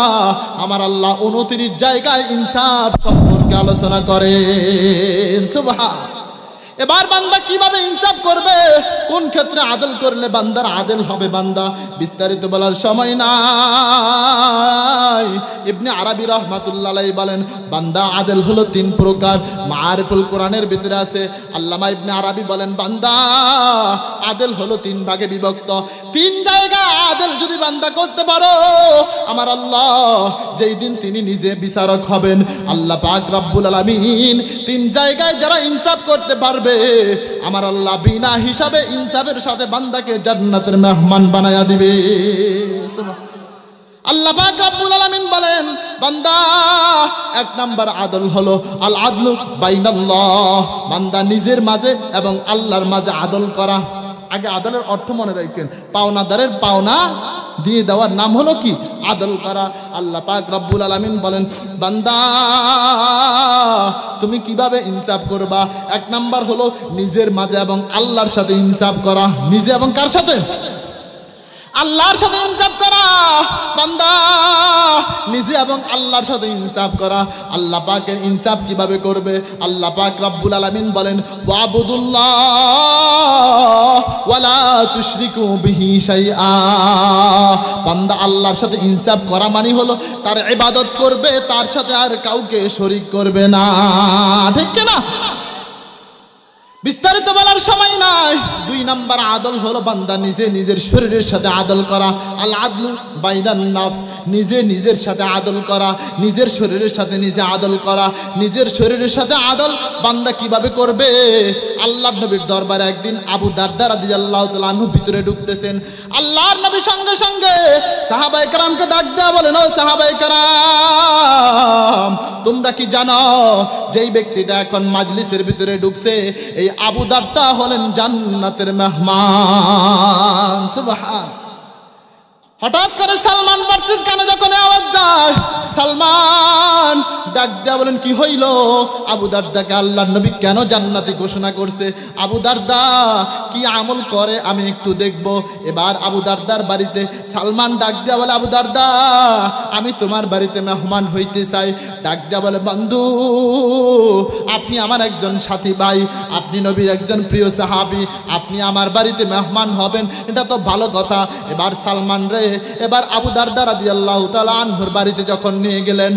আমার আল্লাহ 29 জায়গায় ইনসাফ সম্পর্কে আলোচনা করেন। সুবহান। এবার বান্দা কিভাবে ইনসাফ করবে, কোন ক্ষেত্রে আদল করলে বান্দার আদল হবে? বান্দা বিস্তারিত বলার সময় নাই। ইবনে আরবি রাহমাতুল্লাহ আলাইহি বলেন, বান্দা আদল হলো 3 প্রকার। মাআরিফুল কোরআনের ভিতরে আছে। আল্লামা ইবনে আরবি বলেন, বান্দা আদল হলো 3 ভাগে বিভক্ত। 3 জায়গায় আদল যদি বান্দা করতে পারো, আমার আল্লাহ যেই দিন তিনি নিজে বিচারক হবেন, আল্লাহ পাক রব্বুল আলামিন 3 জায়গায় যারা ইনসাফ করতে পারবে, আমার আল্লাহ বিনা হিসাবে ইনসাফের সাথে বান্দাকে জান্নাতের মেহমান বানায়া দিবে। আল্লাহ পাক রব্বুল আলামিন বলেন, বান্দা 1 নাম্বার আদল হলো আল আদলু বাইনাল্লাহ, বান্দা নিজের মাঝে এবং আল্লাহর মাঝে আদল করা। আগে আদলের অর্থ মনে রাখবেন, পাওনাদারের পাওনা দিয়ে দেওয়ার নাম হলো কি? আদল করা। আল্লাহ পাক রব্বুল আলামিন বলেন, বান্দা তুমি কিভাবে ইনসাফ করবা? 1 নাম্বার হলো নিজের মাঝে এবং আল্লাহর সাথে ইনসাফ করা। নিজে এবং কার সাথে? আল্লাহর সাথে ইনসাফ করা। বান্দা নিজে এবং আল্লাহর সাথে ইনসাফ করা। আল্লাহ পাকের ইনসাফ কিভাবে করবে? আল্লাহ পাক রব্বুল আলামিন বলেন, ওয়াবুদুল্লাহ ওয়ালা তুশরিকু বিহি শাইআ। বান্দা আল্লাহর সাথে ইনসাফ করা মানে হলো তার ইবাদত করবে, তার সাথে আর কাউকে শরীক করবে না। ঠিক কি না? বিস্তারিত বলার সময় নাই। 2 নাম্বার আদল হলো বান্দা নিজে নিজের শরীরের সাথে আদল করা। আল আদলু বাইনান নাফস, নিজে নিজের সাথে আদল করা, নিজের শরীরের সাথে নিজে আদল করা। নিজের শরীরের সাথে আদল বান্দা কিভাবে করবে? আল্লাহর নবীর দরবারে একদিন আবু দারদা রাদিয়াল্লাহু তাআলা আনহু ভিতরে ঢুকতেছেন। আল্লাহর নবী সঙ্গে সঙ্গে সাহাবায়ে কেরামকে ডাক দেয়া বলেন, ও সাহাবায়ে কেরাম, তোমরা কি জানো যেই ব্যক্তিটা এখন মাজলিসের ভিতরে ঢুকছে, এই আবু দারদা হলেন জান্নাতের মেহমান। সুবহান। হঠাৎ করে সালমান ফার্সির কানে যখন আওয়াজ যায়, সালমান ডাক দেয়া বলেন, কি হইল? আবু দারদাকে আল্লাহর নবী কেন জান্নাতি ঘোষণা করছে? আবু দারদা কি আমল করে আমি একটু দেখব। এবার আবু দারদার বাড়িতে সালমান ডাক দেয়া বলে, আবু দারদা আমি তোমার বাড়িতে মেহমান হইতে চাই। ডাক দেয়া বলে, বন্ধু আপনি আমার একজন সাথী ভাই, আপনি নবীর একজন প্রিয় সাহাবী, আপনি আমার বাড়িতে মেহমান হবেন, এটা তো ভালো কথা। এবার সালমান রে এবার আবু দারদা রাদিয়াল্লাহু তাআলা আনহুর বাড়িতে যখন নিয়ে গেলেন,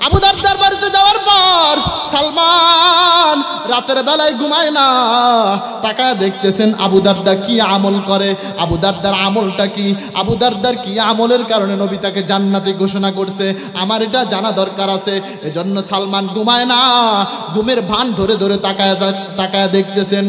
আবু দারদার বাড়িতে যাওয়ার পর সালমান রাতের বেলায় ঘুমায় না, তাকায় দেখতেছেন আবু দারদা কি আমল করে, আবু দারদার আমলটা কি, আবু দারদার কি আমলের কারণে নবী তাকে জান্নাতি ঘোষণা করছে, আমার এটা জানা দরকার আছে। এজন্য সালমান ঘুমায় না, ঘুমের ভান ধরে ধরে তাকায় দেখতেছেন।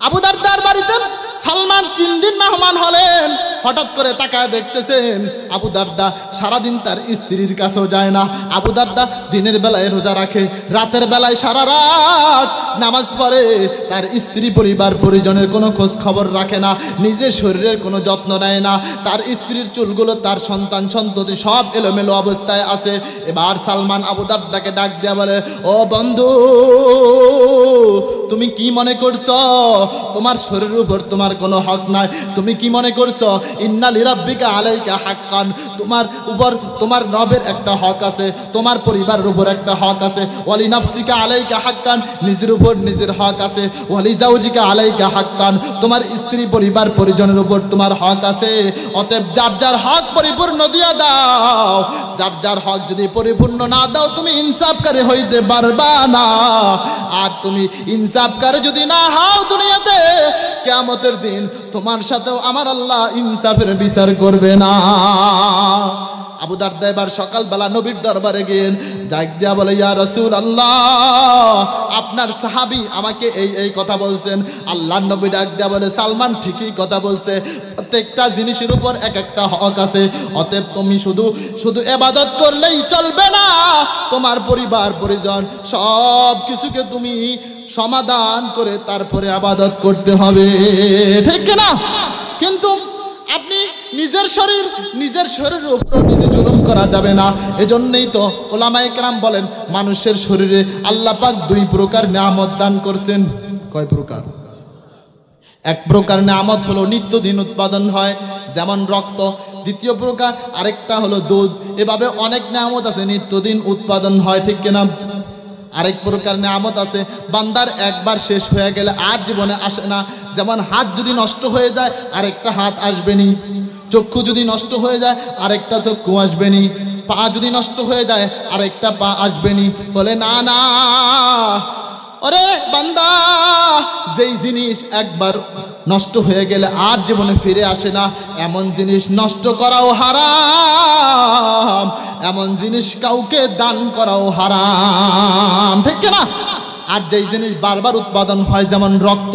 আবু দারদার বাড়িতে সালমান 3 দিন মেহমান হলেন। হঠাৎ করে তাকায় দেখতেছেন আবু দারদা সারাদিন তার স্ত্রীর কাছেও যায় না। আবু দারদা দিনের বেলায় রোজা রাখে, রাতের বেলায় সারা রাত নামাজ পড়ে, তার স্ত্রী পরিবার পরিজনের কোনো খোঁজ খবর রাখে না, নিজের শরীরের কোনো যত্ন নেয় না, তার স্ত্রীর চুলগুলো, তার সন্তান সন্ততি সব এলোমেলো অবস্থায় আছে। এবার সালমান আবু দারদাকে ডাক দেয়া বলে, ও বন্ধু তুমি কি মনে করছো তোমার শরীরের উপর তোমার কোনো হক নাই? তুমি কি মনে করছো ইন্না লিরাব্বিকা আলাইকা হাক্কান, তোমার উপর তোমার রবের একটা হক আছে, তোমার পরিবারের উপর একটা হক আছে। ওয়ালি নাফসিকা আলাইকা হাক্কান, নিজের উপর নিজের হক আছে। ওয়ালি জাওজিকা আলাইকা হাক্কান, তোমার স্ত্রী পরিবার পরিজনের উপর তোমার হক আছে। অতএব যার যার হক পরিপূর্ণ দিয়া দাও। যার যার হক যদি পরিপূর্ণ না দাও তুমি ইনসাফকারী হইতে পারবা না। আর তুমি ইনসাফকারী যদি না হও দুনিয়াতে, কিয়ামতের দিন তোমার সাথেও আমার আল্লাহ ইনসাফের বিচার করবে না। আবু দারদা এবার সকালবেলা নবীর দরবারে গেলেন, ডাক দিয়া বলে, ইয়া রাসূলুল্লাহ, আপনার সাহাবী আমাকে এই কথা বলছেন। আল্লাহর নবী ডাক দিয়া বলে, সালমান ঠিকই কথা বলছে, প্রত্যেকটা জিনিসের উপর এক একটা হক আছে। অতএব তুমি শুধু ইবাদত করলেই চলবে না, তোমার পরিবার পরিজন সব কিছুকে তুমি সমাধান করে তারপরে ইবাদত করতে হবে, ঠিক না? কিন্তু আপনি নিজের শরীরের উপর নিজে জুলুম করা যাবে না। এজন্যই তো ওলামায়ে কেরাম বলেন মানুষের শরীরে আল্লাহ পাক দুই প্রকার নিয়ামত দান করছেন। কয় প্রকার? এক প্রকার নিয়ামত হলো নিত্যদিন উৎপাদন হয়, যেমন রক্ত। দ্বিতীয় প্রকার আরেকটা হলো দুধ। এভাবে অনেক নিয়ামত আছে নিত্যদিন উৎপাদন হয়, ঠিক কিনা? আরেক প্রকার নিয়ামত আছে বান্দার একবার শেষ হয়ে গেলে আর জীবনে আসে না। যেমন হাত যদি নষ্ট হয়ে যায় আরেকটা হাত আসবেনি, চক্ষু যদি নষ্ট হয়ে যায় আরেকটা চক্ষু আসবেনি, পা যদি নষ্ট হয়ে যায় আরেকটা পা আসবেনি। বলে না না, ওরে বান্দা, যেই জিনিস একবার নষ্ট হয়ে গেলে আর জীবনে ফিরে আসে না, এমন জিনিস নষ্ট করাও হারাম, এমন জিনিস কাউকে দান করাও হারাম, ঠিক না? আর যেই জিনিস বারবার উৎপাদন হয়, যেমন রক্ত।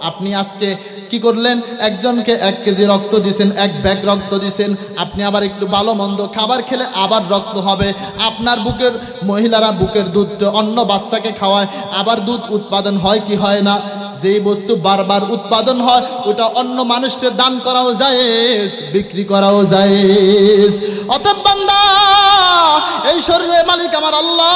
আপনি আজকে কি করলেন, একজনকে 1 কেজি রক্ত দিছেন, 1 ব্যাগ রক্ত দিছেন, আপনি আবার একটু ভালো মন্দ খাবার খেলে আবার রক্ত হবে। আপনার বুকের মহিলারা বুকের দুধ অন্য বাচ্চাকে খাওয়ায়, আবার দুধ উৎপাদন হয় কি হয় না? যেই বস্তু বারবার উৎপাদন হয় ওটা অন্য মানুষকে দান করাও জায়েজ, বিক্রি করাও জায়েজ। অতএব বান্দা, এই শরীরের মালিক আমার আল্লাহ।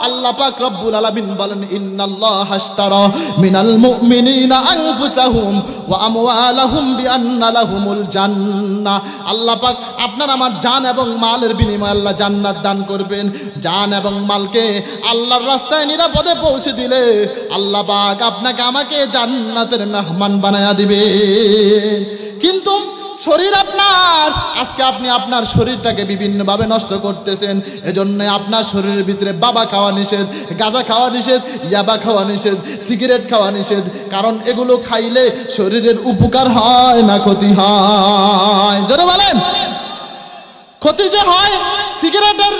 আল্লাহ পাক রব্বুল আলামিন বলেন, ইন্নাল্লাহা আশতারা মিনাল মুমিনিনা আনফুসাহুম ওয়া আমওয়ালাহুম বিআন্না লাহুমুল জান্নাহ। আল্লাহ পাক আপনার আমার জান এবং মালের বিনিময়ে আল্লাহ জান্নাত দান করবেন। জান এবং মালকে আল্লাহর রাস্তায় নিরাপদে পৌঁছে দিলে আল্লাহ পাক আপনাকে আমাকে জান্নাতের মেহমান বানায়া দিবে। কিন্তু শরীর আপনার, আজকে আপনি আপনার শরীরটাকে বিভিন্নভাবে নষ্ট করতেছেন। এজন্য আপনার শরীরের ভিতরে বাবা খাওয়া নিষেধ, গাঁজা খাওয়া নিষেধ, ইয়াবা খাওয়া নিষেধ, সিগারেট খাওয়া নিষেধ। কারণ এগুলো খাইলে শরীরের উপকার হয় না ক্ষতি হয়? জোরে বলেন। ক্ষতি যে হয়, সিগারেটের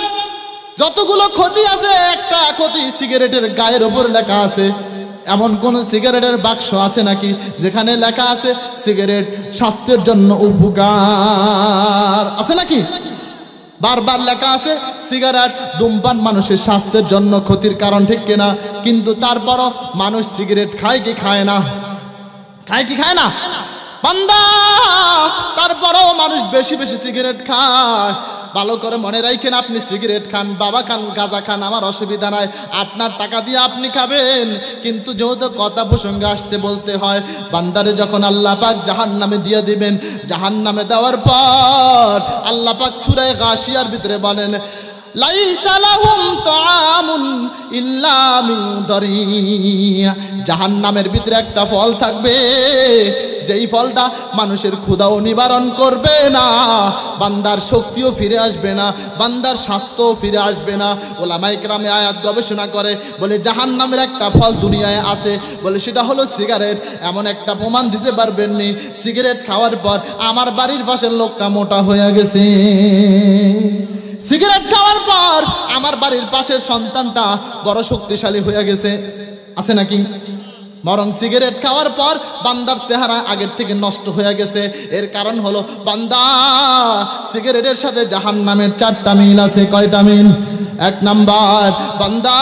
যতগুলো ক্ষতি আছে, একটা ক্ষতি সিগারেটের গায়ের উপর লেখা আছে। এমন কোন সিগারেটের বাক্স আছে নাকি যেখানে লেখা আছে সিগারেট স্বাস্থ্যের জন্য উপকার? আছে নাকি? বারবার লেখা আছে সিগারেট ধূমপান মানুষের স্বাস্থ্যের জন্য ক্ষতির কারণ, ঠিক কিনা? কিন্তু তারপরও মানুষ সিগারেট খায় কি খায় না? খায় কি খায় না? বান্দা, তারপরেও মানুষ বেশি বেশি সিগারেট খায়। ভালো করে মনে রাখেন, আপনি সিগারেট খান, বাবা খান, গাঁজা খান, আমার অসুবিধা নাই, আপনার টাকা দিয়ে আপনি খাবেন। কিন্তু যেহেতু কথা প্রসঙ্গে আসছে বলতে হয়, বান্দারে যখন আল্লাহ পাক জাহান্নামে দিয়ে দিবেন, জাহান্নামে দেওয়ার পর আল্লাহ পাক সূরা গাশিয়ার ভিতরে বলেন, লাইসা লাহুম তাআমুন ইল্লা মিন দারিয়া। জাহান্নামের ভিতরে একটা ফল থাকবে, যেই ফলটা মানুষের ক্ষুধাও নিবারণ করবে না, বান্দার শক্তিও ফিরে আসবে না, বান্দার স্বাস্থ্যও ফিরে আসবে না। ওলামায়ে কেরামে আয়াত গবেষণা করে বলে জাহান্নামের একটা ফল দুনিয়ায় আছে, বলে সেটা হলো সিগারেট। এমন একটা প্রমাণ দিতে পারবেন নি সিগারেট খাওয়ার পর আমার বাড়ির পাশের লোকটা মোটা হয়ে গেছে, সিগারেট খাওয়ার পর আমার বাড়ির পাশের সন্তানটা বড় শক্তিশালী হয়ে গেছে? আছে নাকি? বরং সিগারেট খাওয়ার পর বান্দার চেহারা আগের থেকে নষ্ট হয়ে গেছে। এর কারণ হলো বান্দা, সিগারেটের সাথে জাহান্নামের 4টা মিল আছে। কয়টা মিল? 1 নাম্বার, বান্দা,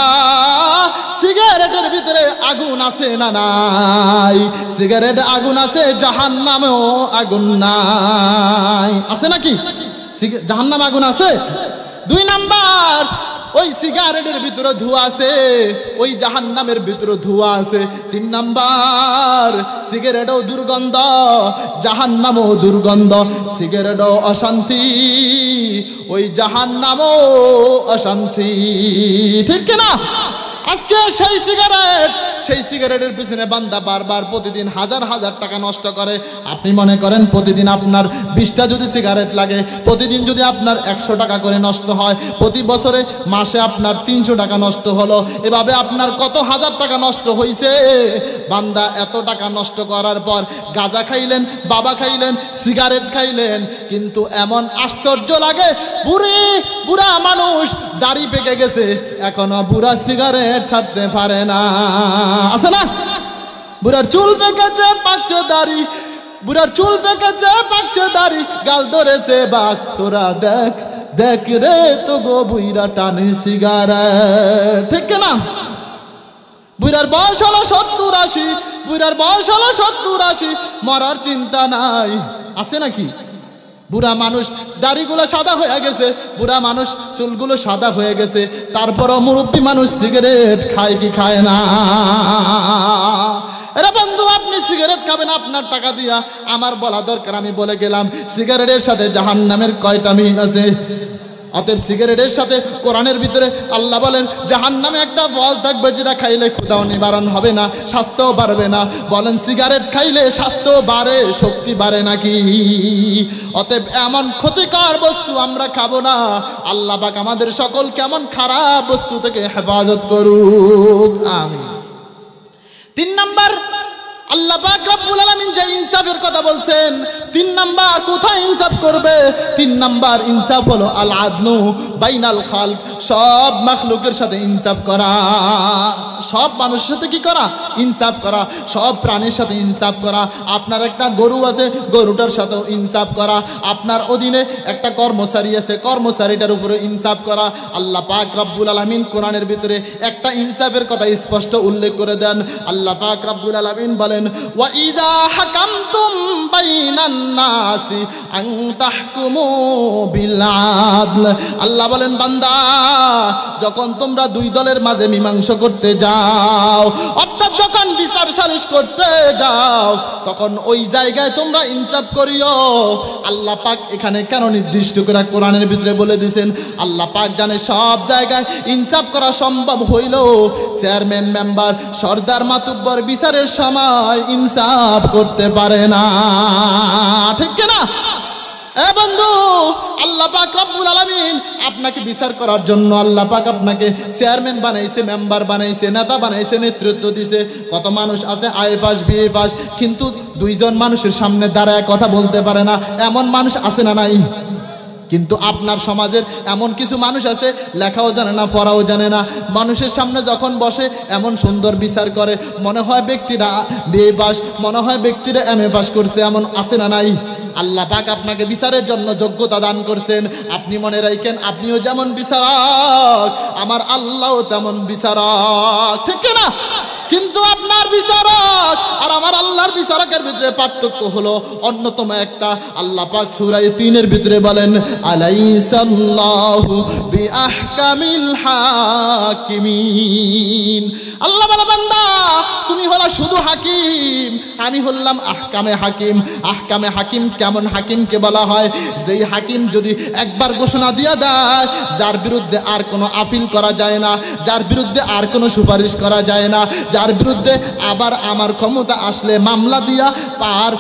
সিগারেটের ভিতরে আগুন আছে না নাই? সিগারেট আগুন আছে, জাহান্নামেও আগুন নাই। আছে নাকি? জাহান্নামে আগুন আছে। 2 নাম্বার, ওই সিগারেটের ভিতরে ধোঁয়া আছে, ওই জাহান্নামের ভিতরে ধোঁয়া আছে। 3 নাম্বার, সিগারেটও দুর্গন্ধ, জাহান্নামও দুর্গন্ধ। সিগারেটও অশান্তি, ওই জাহান্নামও অশান্তি, ঠিক কিনা? আজকে সেই সিগারেটের পিছনে বান্দা বারবার প্রতিদিন হাজার হাজার টাকা নষ্ট করে। আপনি মনে করেন প্রতিদিন আপনার 20টা যদি সিগারেট লাগে, প্রতিদিন যদি আপনার 100 টাকা করে নষ্ট হয়, প্রতি বছরে মাসে আপনার 300 টাকা নষ্ট হলো, এভাবে আপনার কত হাজার টাকা নষ্ট হয়েছে। বান্দা এত টাকা নষ্ট করার পর গাঁজা খাইলেন, বাবা খাইলেন, সিগারেট খাইলেন, কিন্তু এমন আশ্চর্য লাগে বুড়া মানুষ দাড়ি পেকে গেছে, এখনো বুড়া সিগারেট ছাড়তে পারে না। আছে না? বুড়ার চুল পেকেছে, পাকছে দাড়ি, বুড়ার চুল পেকেছে, পাকছে দাড়ি, গাল ধরেছে বাঘ। তোরা দেখ দেখ রে তো গো বুইরা টানে সিগারেট, ঠিক না? বুড়ার বয়স হলো 70-80, বুড়ার বয়স হলো 70-80, মরার চিন্তা নাই। আছে নাকি? বুড়া মানুষ দাড়িগুলো সাদা হয়ে গেছে, বুড়া মানুষ চুলগুলো সাদা হয়ে গেছে, তারপরও মুরব্বী মানুষ সিগারেট খায় কি খায় না? আরে বন্ধু, আপনি সিগারেট খাবেন আপনার টাকা দিয়া, আমার বলা দরকার, আমি বলে গেলাম। সিগারেটের সাথে জাহান্নামের কয়টা মিল আছে? অতএব সিগারেটের সাথে কোরআনের ভিতরে আল্লাহ বলেন জাহান্নামে একটা ফল থাকবে, যেটা খাইলে ক্ষুধাও নিবারণ হবে না, স্বাস্থ্যও বাড়বে না। বলেন সিগারেট খাইলে স্বাস্থ্য বাড়ে, শক্তি বাড়ে নাকি? অতএব এমন ক্ষতিকর বস্তু আমরা খাবো না। আল্লাহ পাক আমাদের সকল কেমন খারাপ বস্তু থেকে হেফাজত করুক, আমিন। 3 নাম্বার, আল্লাহ পাক রব্বুল আলামিন যে ইনসাফের কথা বলছেন, 3 নাম্বার কোথায় ইনসাফ করবে? 3 নাম্বার ইনসাফ হলো আল আদলু বাইনাল খালক, সব মাখলুকের সাথে ইনসাফ করা। সব মানুষের সাথে কি করা? ইনসাফ করা। সব প্রাণীর সাথে ইনসাফ করা। আপনার একটা গরু আছে, গরুটার সাথেও ইনসাফ করা। আপনার অধীনে একটা কর্মচারী আছে, কর্মচারীটার উপরে ইনসাফ করা। আল্লাহ পাক রব্বুল আলামিন কোরআনের ভিতরে একটা ইনসাফের কথা স্পষ্ট উল্লেখ করে দেন। আল্লাহ পাক রব্বুল আলামিন বলেন, ওয়া ইযা হাকামতুম বাইনান নাসি আন তাহকুমু বিল আদল। আল্লাহ বলেন, বান্দা, যখন তোমরা 2 দলের মাঝে মীমাংসা করতে যাও, অর্থাৎ যখন বিচার সালিশ করতে যাও, তখন ওই জায়গায় তোমরা ইনসাফ করিও। আল্লাহ পাক এখানে কেন নির্দিষ্ট করে কোরআনের ভিতরে বলে দিয়েছেন? আল্লাহ পাক জানে সব জায়গায় ইনসাফ করা সম্ভব হইলেও চেয়ারম্যান, মেম্বার, সর্দার, মাতুব্বর বিচারের সময় ইনসাফ করতে পারে না, ঠিক কিনা? এ বন্ধু, আল্লাহ পাক রব্বুল আলামিন আপনাকে বিচার করার জন্য আল্লাহ পাক আপনাকে চেয়ারম্যান বানাইছে, মেম্বার বানাইছে, নেতা বানাইছে, নেতৃত্ব দিছে। কত মানুষ আছে আই পাস, বিএ পাস, কিন্তু 2 জন মানুষের সামনে দাঁড়ায় কথা বলতে পারে না, এমন মানুষ আছে না নাই? কিন্তু আপনার সমাজের এমন কিছু মানুষ আছে, লেখাও জানে না, পড়াও জানে না, মানুষের সামনে যখন বসে এমন সুন্দর বিচার করে, মনে হয় ব্যক্তিরা বিএ পাস, মনে হয় ব্যক্তিরা এমএ পাস করছে, এমন আছে না নাই? আল্লাহ পাক আপনাকে বিচারের জন্য যোগ্যতা দান করছেন। আপনি মনে রাখেন, আপনিও যেমন বিচারক, আমার আল্লাহও তেমন বিচারক, ঠিক না? কিন্তু আপনার বিচারক আর আমার আল্লাহর বিচারকের ভিতরে পার্থক্য হলো অন্যতম একটা। আল্লাহ পাক সূরা 3-এর ভিতরে বলেন, আলাইসাল্লাহু বিআহকামিল হাকিমিন। আল্লাহ বলে, বান্দা, তুমি হলো শুধু হাকিম, আমি হলাম আহকামে হাকিম। আহকামে হাকিম কেমন হাকিমকে বলা হয়? যেই হাকিম যদি একবার ঘোষণা দিয়ে দেয়, যার বিরুদ্ধে আর কোনো আপিল করা যায় না, যার বিরুদ্ধে আর কোনো সুপারিশ করা যায় না, যার বিরুদ্ধে আবার আমার ক্ষমতা আসলে মামলা দিয়া পার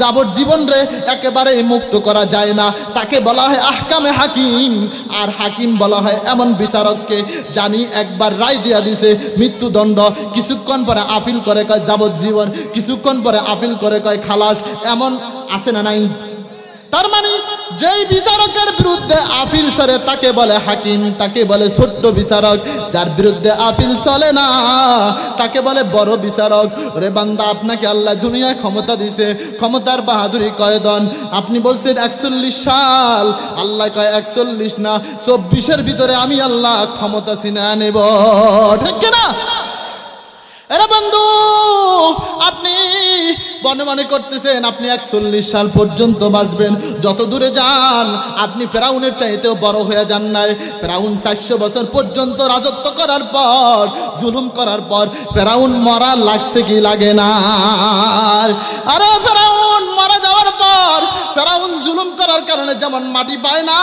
যাবজ্জীবন রে একেবারে মুক্ত করা যায় না, তাকে বলা হয় আহকামে হাকিম। আর হাকিম বলা হয় এমন বিচারককে জানি একবার রায় দিয়া দিছে মৃত্যুদণ্ড, কিছুক্ষণ পরে আপিল করে কয় যাবজ্জীবন, কিছুক্ষণ পরে আপিল করে কয় খালাস, এমন আছে না নাই? তার মানে যেই বিচারকের বিরুদ্ধে আপিল চলে তাকে বলে হাকিম, তাকে বলে ছোট্ট বিচারক। যার বিরুদ্ধে আপিল চলে না তাকে বলে বড় বিচারক। রে বান্দা, আপনাকে আল্লাহ দুনিয়ায় ক্ষমতা দিছে, ক্ষমতার বাহাদুরি কয়দন? আপনি বলছেন 41 সাল, আল্লাহ কয় 41 না 24-এর ভিতরে আমি আল্লাহ ক্ষমতা ছিনা নেব, ঠিক কিনা? আরে বন্ধু, আপনি মনে মনে করতেছেন আপনি 41 সাল পর্যন্ত বাঁচবেন। যত দূরে যান আপনি ফেরাউনের চাইতেও বড় হয়ে যান নাই। ফেরাউন 400 বছর পর্যন্ত রাজত্ব করার পর, জুলুম করার পর ফেরাউন মরা লাগছে কি লাগে না? আরে ফেরাউন মারা যাওয়ার পর ফেরাউন জুলুম করার কারণে যেমন মাটি পায় না,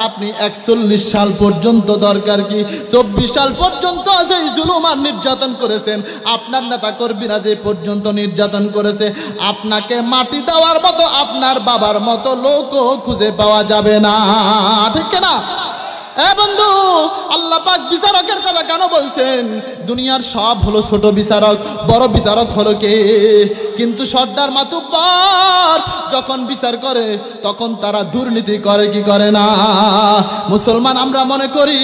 আপনি 41 সাল পর্যন্ত দরকার কি 24 সাল পর্যন্ত যে জুলুম আর নির্যাতন করেছেন, আপনার নেতা কর্মীরা যে পর্যন্ত নির্যাতন করেছে, আপনাকে মাটি দেওয়ার মতো আপনার বাবার মতো লোকও খুঁজে পাওয়া যাবে না, ঠিক না? এ বন্ধু, আল্লাহ পাক বিচারকের কথা কেন বলছেন? দুনিয়ার সব হলো ছোট বিচারক, বড় বিচারক হলো কে? কিন্তু সর্দার মাতুব্বর যখন বিচার করে তখন তারা দুর্নীতি করে কি করে না? মুসলমান আমরা মনে করি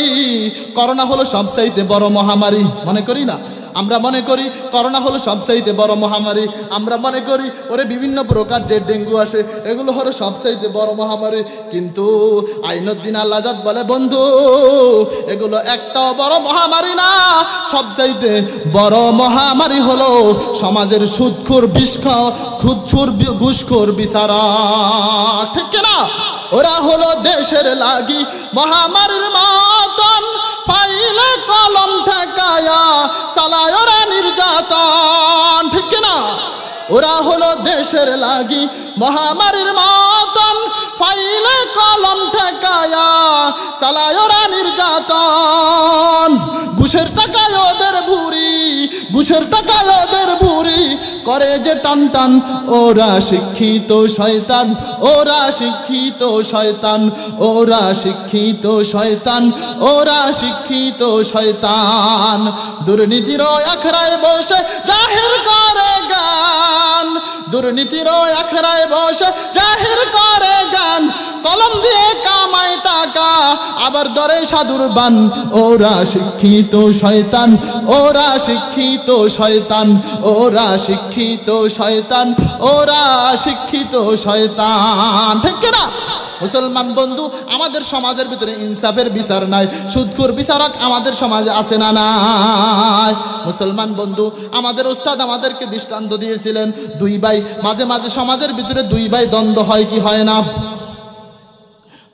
করোনা হলো সবচাইতে বড় মহামারী, মনে করি না? আমরা মনে করি করোনা হলো সবচাইতে বড় মহামারী। আমরা মনে করি ওরে বিভিন্ন প্রকার যে ডেঙ্গু আসে এগুলো হলো সবচাইতে বড় মহামারী। কিন্তু আইনুদ্দিন আল-আজাদ বলে, বন্ধু এগুলো একটাও বড় মহামারী না। সবচাইতে বড় মহামারী হলো সমাজের সুদখোর ঘুষখোর বিচারক, ঠিক না? ওরা হলো দেশের লাগি মহামারীর মতন, ফাইলে কলম ঠেকায়া চালায় ওরা নির্যাতন, ঠিক না? ওরা হলো দেশের লাগি মহামারীর মতন, ফাইলে কলম ঠেকায়া চালায় ওরা নির্যাতন। ঘুষের টাকায় ওদের ভুরি, ঘুষের টাকায় ওদের ভুরি করে যে টান টান। ওরা শিক্ষিত শয়তান, ওরা শিক্ষিত শয়তান, ওরা শিক্ষিত শয়তান, ওরা শিক্ষিত শয়তান। দুর্নীতির আখড়ায় বসে জাহির করে গান, দুর্নীতির আখড়ায় বসে জাহির করে গান। কলম দিয়ে কামায় টাকা আবার দরে সাধুর বান। ওরা শিক্ষিত শয়তান, ওরা শিক্ষিত শয়তান, ওরা শিক্ষিত শয়তান, ওরা শিক্ষিত শয়তান, ঠিক না? মুসলমান বন্ধু, আমাদের সমাজের ভিতরে ইনসাফের বিচার নাই, সুদখোর বিচারক আমাদের সমাজে আছে না নাই? মুসলমান বন্ধু, আমাদের ওস্তাদ আমাদেরকে দৃষ্টান্ত দিয়েছিলেন, দুই ভাই মাঝে মাঝে সমাজের ভিতরে দুই ভাই দ্বন্দ্ব হয় কি হয় না?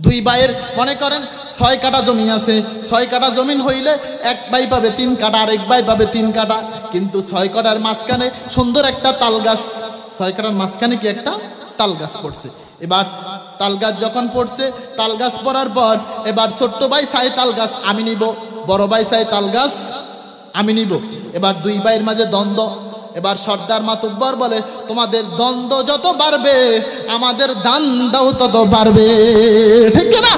দুই ভাইয়ের মনে করেন 6 কাঠা জমি আছে, 6 কাঠা জমিন হইলে এক ভাই পাবে 3 কাঠা, আর এক ভাই পাবে 3 কাঠা। কিন্তু 6 কাঠার মাঝখানে সুন্দর একটা তাল গাছ, 6 কাঠার মাঝখানে কি একটা তাল গাছ পড়ছে। এবার তাল গাছ যখন পড়ছে, তাল গাছ পড়ার পর এবার ছোট্ট ভাই চাই তাল গাছ আমি নিব, বড় ভাই চাই তাল গাছ আমি নিব। এবার দুই ভাইয়ের মাঝে দ্বন্দ্ব। এবার সর্দার মাতুব্বর বলে, তোমাদের দ্বন্দ্ব যত বাড়বে আমাদের দান্দাও তত বাড়বে, ঠিক না?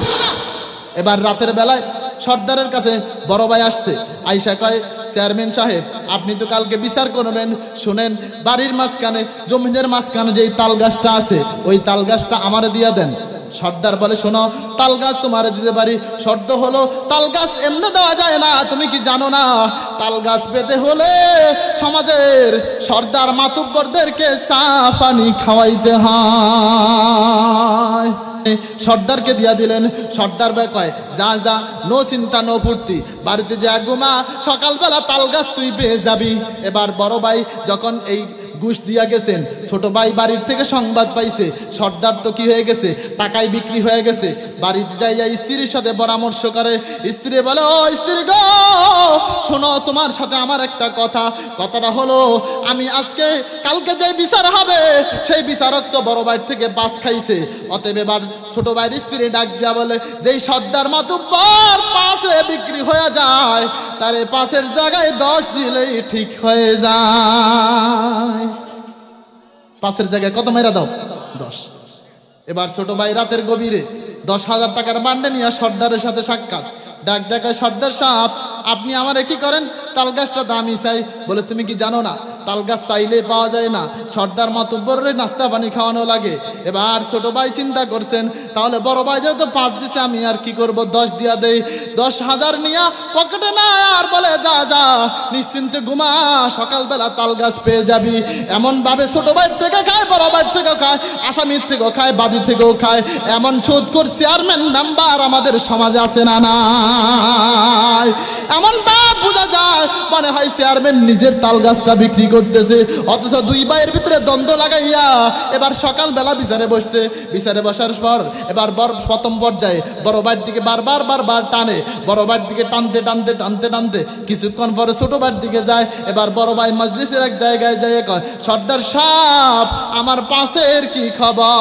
এবার রাতের বেলায় সর্দারের কাছে বড় ভাই আসছে, আইসা কয়, চেয়ারম্যান সাহেব আপনি তো কালকে বিচার করবেন, শুনেন বাড়ির মাঝখানে জমিনের মাঝখানে যেই তাল গাছটা আছে ওই তাল গাছটা আমারে দিয়া দেন। সর্দার বলে, শোনো তাল গাছ তোমারে দিতে পারি, শর্ত হলো তাল গাছ এমনি দেওয়া যায় না। তুমি কি জানো না তাল গাছ পেতে হলে সমাজের সর্দার মাতুব্বরদেরকে চা পানি খাওয়াইতে হয়। সর্দারকে দিয়া দিলেন। সর্দার ভাই কয়, যা যা, নো চিন্তা নো ফুর্তি, বাড়িতে যা ঘুমা, সকালবেলা তাল গাছ তুই পেয়ে যাবি। এবার বড় ভাই যখন এই ঘুষ দিয়া গেছেন, ছোট ভাই বাড়ির থেকে সংবাদ পাইছে সর্দার তো কি হয়ে গেছে, টাকায় বিক্রি হয়ে গেছে। বাড়িতে যাইয়া স্ত্রীর সাথে পরামর্শ করে। স্ত্রী বলে, ও স্ত্রী গো, শোনো তোমার সাথে আমার একটা কথা। কথাটা হলো, আমি আজকে কালকে যে বিচার হবে সেই বিচারক তো বড় ভাইয়ের থেকে বাস খাইছে। অতএব এবার ছোট ভাইয়ের স্ত্রী ডাক দিয়া বলে, যেই সর্দার মাতুব্বর পাশে বিক্রি হয়ে যায় তারে 5-এর জায়গায় 10 দিলেই ঠিক হয়ে যায়। 5-এর জায়গায় কত মেরা দাও? 10। এবার ছোট ভাই রাতের গভীরে 10,000 টাকার বান্ডে নিয়ে সর্দারের সাথে সাক্ষাৎ। ডাক দেখায়, সর্দার সাহেব আপনি আমার কি করেন, তাল গাছটা দামি চাই। বলে, তুমি কি জানো না তাল গাছ চাইলে পাওয়া যায় না, সর্দার মাতুব্বরের নাস্তা পানি খাওয়ানো লাগে। এবার ছোট ভাই চিন্তা করছেন, তাহলে বড় ভাই যেহেতু 5 দিছে আমি আর কি করব, 10 দিয়া দেই। 10,000 নিয়া পকেটে না আর বলে, যা যা নিশ্চিন্তে ঘুমা, সকালবেলা তাল গাছ পেয়ে যাবি। এমন ভাবে ছোট ভাইয়ের থেকে খায়, বড় ভাইয়ের থেকেও খায়, আসামির থেকেও খায়, বাদী থেকেও খায়। এমন সুদখোর চেয়ারম্যান মেম্বার আমাদের সমাজে আছে না নাই? এমন বাপ বোঝা যায় মনে হয় চেয়ারম্যান নিজের তাল গাছটা বিক্রি করতেছে, অথচ দুই ভাইয়ের ভিতরে দ্বন্দ্ব লাগাইয়া এবার সকালবেলা বিচারে বসছে। বিচারে বসার পর এবার প্রথম পর্যায়ে বড় ভাইয়ের দিকে বারবার টানে, বড় ভাইয়ের দিকে টানতে কিছুক্ষণ পরে ছোট ভাইয়ের দিকে যায়। এবার বড় ভাই মজলিসের এক জায়গায় যায় কয়, সর্দার সাহেব আমার পাশের কি খবর?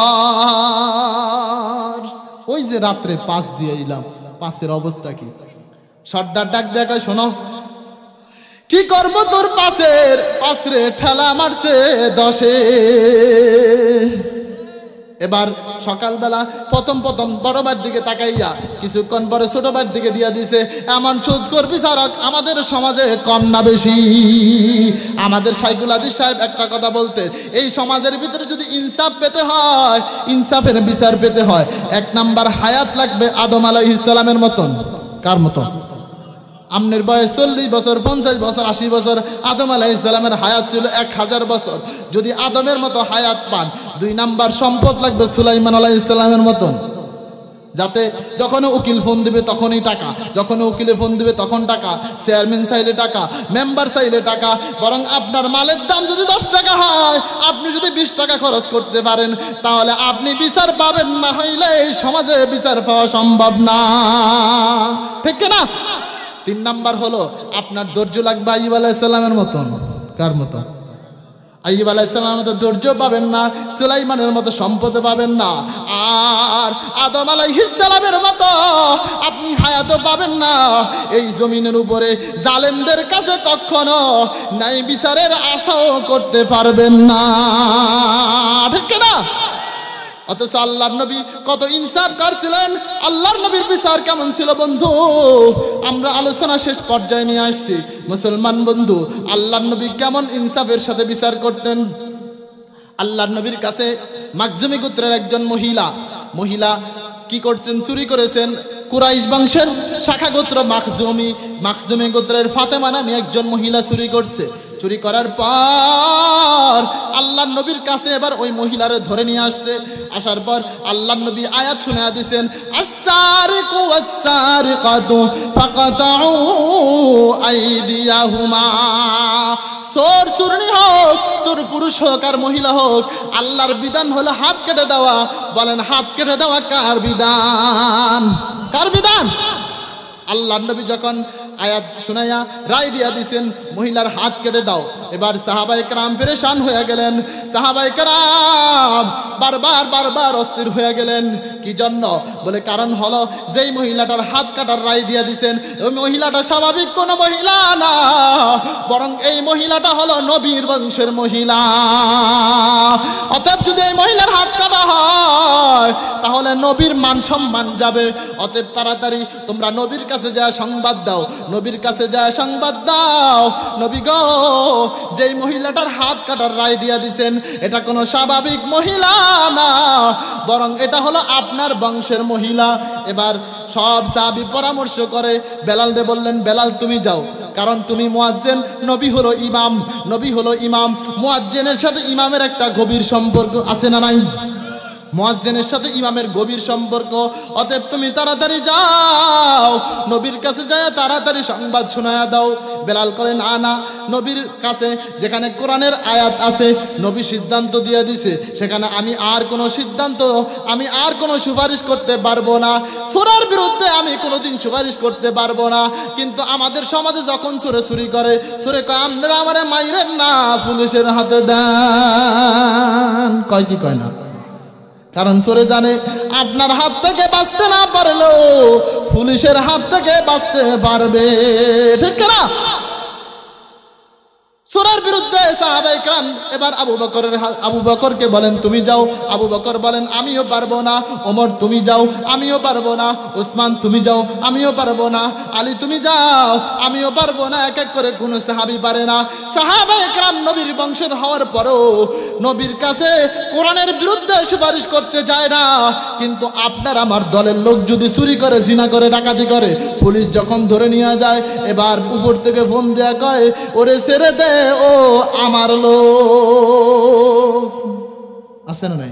ওই যে রাত্রে পাস দিয়ে এলাম, পাশের অবস্থা কি? সর্দার ডাক দিয়ে কয়, শোনো, কি করব তোর পাশরে ঠেলা মারছে 10-এ। এবার সকালবেলা প্রথম বড় ভাইয়ের দিকে তাকাইয়া কিছুক্ষণ পরে ছোট ভাইয়ের দিকে দিয়া দিছে। এমন সুদখোর বিচারক আমাদের সমাজে কম না বেশি? আমাদের শাইখুল হাদিস সাহেব একটা কথা বলতেন, এই সমাজের ভিতরে যদি ইনসাফ পেতে হয়, ইনসাফের বিচার পেতে হয়, 1 নাম্বার হায়াত লাগবে আদম আলাইহিস সালামের মতন। কার মতো? আমনের বয়স 40 বছর, 50 বছর, 80 বছর। আদম আলাইহিস সালামের হায়াত ছিল 1000 বছর। যদি আদমের মতো হায়াত পান, 2 নাম্বার সম্পদ লাগবে সুলাইমান আলাইহিস সালামের মতন, যাতে যখন উকিল ফোন দিবে তখনই টাকা, যখন উকিলে ফোন দিবে তখন টাকা, চেয়ারম্যান চাইলে টাকা, মেম্বার চাইলে টাকা। বরং আপনার মালের দাম যদি 10 টাকা হয়, আপনি যদি 20 টাকা খরচ করতে পারেন, তাহলে আপনি বিচার পাবেন, না হইলে এই সমাজে বিচার পাওয়া সম্ভব না। ঠিক না? 3 নাম্বার হলো আপনার ধৈর্য লাগবে আইয়ুব আলাইহিস সালামের মতন। কার মতো? আইয়ুব আলাইহিস সালামের মতো ধৈর্য পাবেন না, সুলাইমানের মতো সম্পদ পাবেন না, আর আদম আলাইহিস সালামের মতো আপনি হায়াতও পাবেন না। এই জমিনের উপরে জালেমদের কাছে কখনো ন্যায় বিচারের আশাও করতে পারবেন না। ঠিক না? অথচ আল্লাহর নবী কত ইনসাফ করছিলেন, আল্লাহর নবীর বিচার কেমন ছিল বন্ধু? আমরা আলোচনা শেষ পর্যায়ে নিয়ে আসছি। মুসলমান বন্ধু, আল্লাহর নবী কেমন ইনসাফের সাথে বিচার করতেন? আল্লাহর নবীর কাছে মাখজুমি গোত্রের একজন মহিলা কি করছেন? চুরি করেছেন। কুরাইশ বংশের শাখা গোত্র মাখজুমি গোত্রের ফাতেমা নামে একজন মহিলা চুরি করছে। চুরি করার পর আল্লাহর নবীর কাছে এবার ওই মহিলারে ধরে নিয়ে আসছে। আসার পর আল্লাহর নবী আয়াত শুনায়া দিয়েছেন, আস-সারিকু ওয়াস-সারিকাতু ফাকাতাউ আইদিয়াহুমা। চোর চুরনি হোক, চোর পুরুষ হোক আর মহিলা হোক, আল্লাহর বিধান হলো হাত কেটে দেওয়া। বলেন, হাত কেটে দেওয়া কার বিধান? কার বিধান? আল্লাহর নবী যখন আয়াত শুনাইয়া রায় দিয়া দিছেন, মহিলার হাত কেটে দাও। এবার সাহাবায়ে কেরাম পেরেশান হয়ে গেলেন। সাহাবায়ে কেরাম বারবার অস্থির হয়ে গেলেন। কি জন্য? বলে, কারণ হলো যেই মহিলাটার হাত কাটার রায় দিয়া দিছেন, ওই মহিলাটা স্বাভাবিক কোনো মহিলা না, বরং এই মহিলাটা হলো নবীর বংশের মহিলা। অতএব যদি এই মহিলার হাত কাটা হয়, তাহলে নবীর মান সম্মান যাবে। অতএব তাড়াতাড়ি তোমরা নবীর কাছে যায় সংবাদ দাও, নবীর কাছে যায় সংবাদ দাও, নবী গো, যেই মহিলাটার হাত কাটার রায় দিয়া দিছেন, এটা কোনো স্বাভাবিক মহিলা না, বরং এটা হলো আপনার বংশের মহিলা। এবার সব সাহাবী পরামর্শ করে বেলালরে বললেন, বেলাল তুমি যাও, কারণ তুমি মুয়াজ্জিন, নবী হলো ইমাম। মুয়াজ্জিনের সাথে ইমামের একটা গভীর সম্পর্ক আছে না নাই? মুয়াজ্জিনের সাথে ইমামের গভীর সম্পর্ক। অতএব তুমি তাড়াতাড়ি যাও, নবীর কাছে যায় তাড়াতাড়ি সংবাদ শোনায়া দাও। বেলাল করে, না, নবীর কাছে যেখানে কোরআনের আয়াত আছে, নবী সিদ্ধান্ত দিয়ে দিছে, সেখানে আমি আর কোনো সুপারিশ করতে পারবো না। চোরের বিরুদ্ধে আমি কোনোদিন সুপারিশ করতে পারবো না। কিন্তু আমাদের সমাজে যখন চোরে চুরি করে, চোরে কয়, আপনারা আমারে মাইরেন না, পুলিশের হাতে দেন। কয় কি কয় না? কারণ চোরে জানে আপনার হাত থেকে বাঁচতে না পারলেও পুলিশের হাত থেকে বাঁচতে পারবে। ঠিক না? চোরের বিরুদ্ধে সাহাবায়ে কেরাম এবার আবু বকরকে বলেন, তুমি যাও। আবু বকর বলেন, আমিও পারবো না। ওমর, তুমি যাও, আমিও পারবো না। ওসমান, তুমি যাও, আমিও পারবো না। আলী, তুমি যাও, আমিও পারবো না। এক এক করে কোনো সাহাবী পারে না। সাহাবায়ে কেরাম নবীর বংশের হওয়ার পরও নবীর কাছে কোরআনের বিরুদ্ধে সুপারিশ করতে যায় না। কিন্তু আপনার আমার দলের লোক যদি চুরি করে, জিনা করে, ডাকাতি করে, পুলিশ যখন ধরে নিয়ে যায়, এবার উপর থেকে ফোন দেয়া কয়, ওরে ছেড়ে দে, ও আমার লোক। আছে না নাই?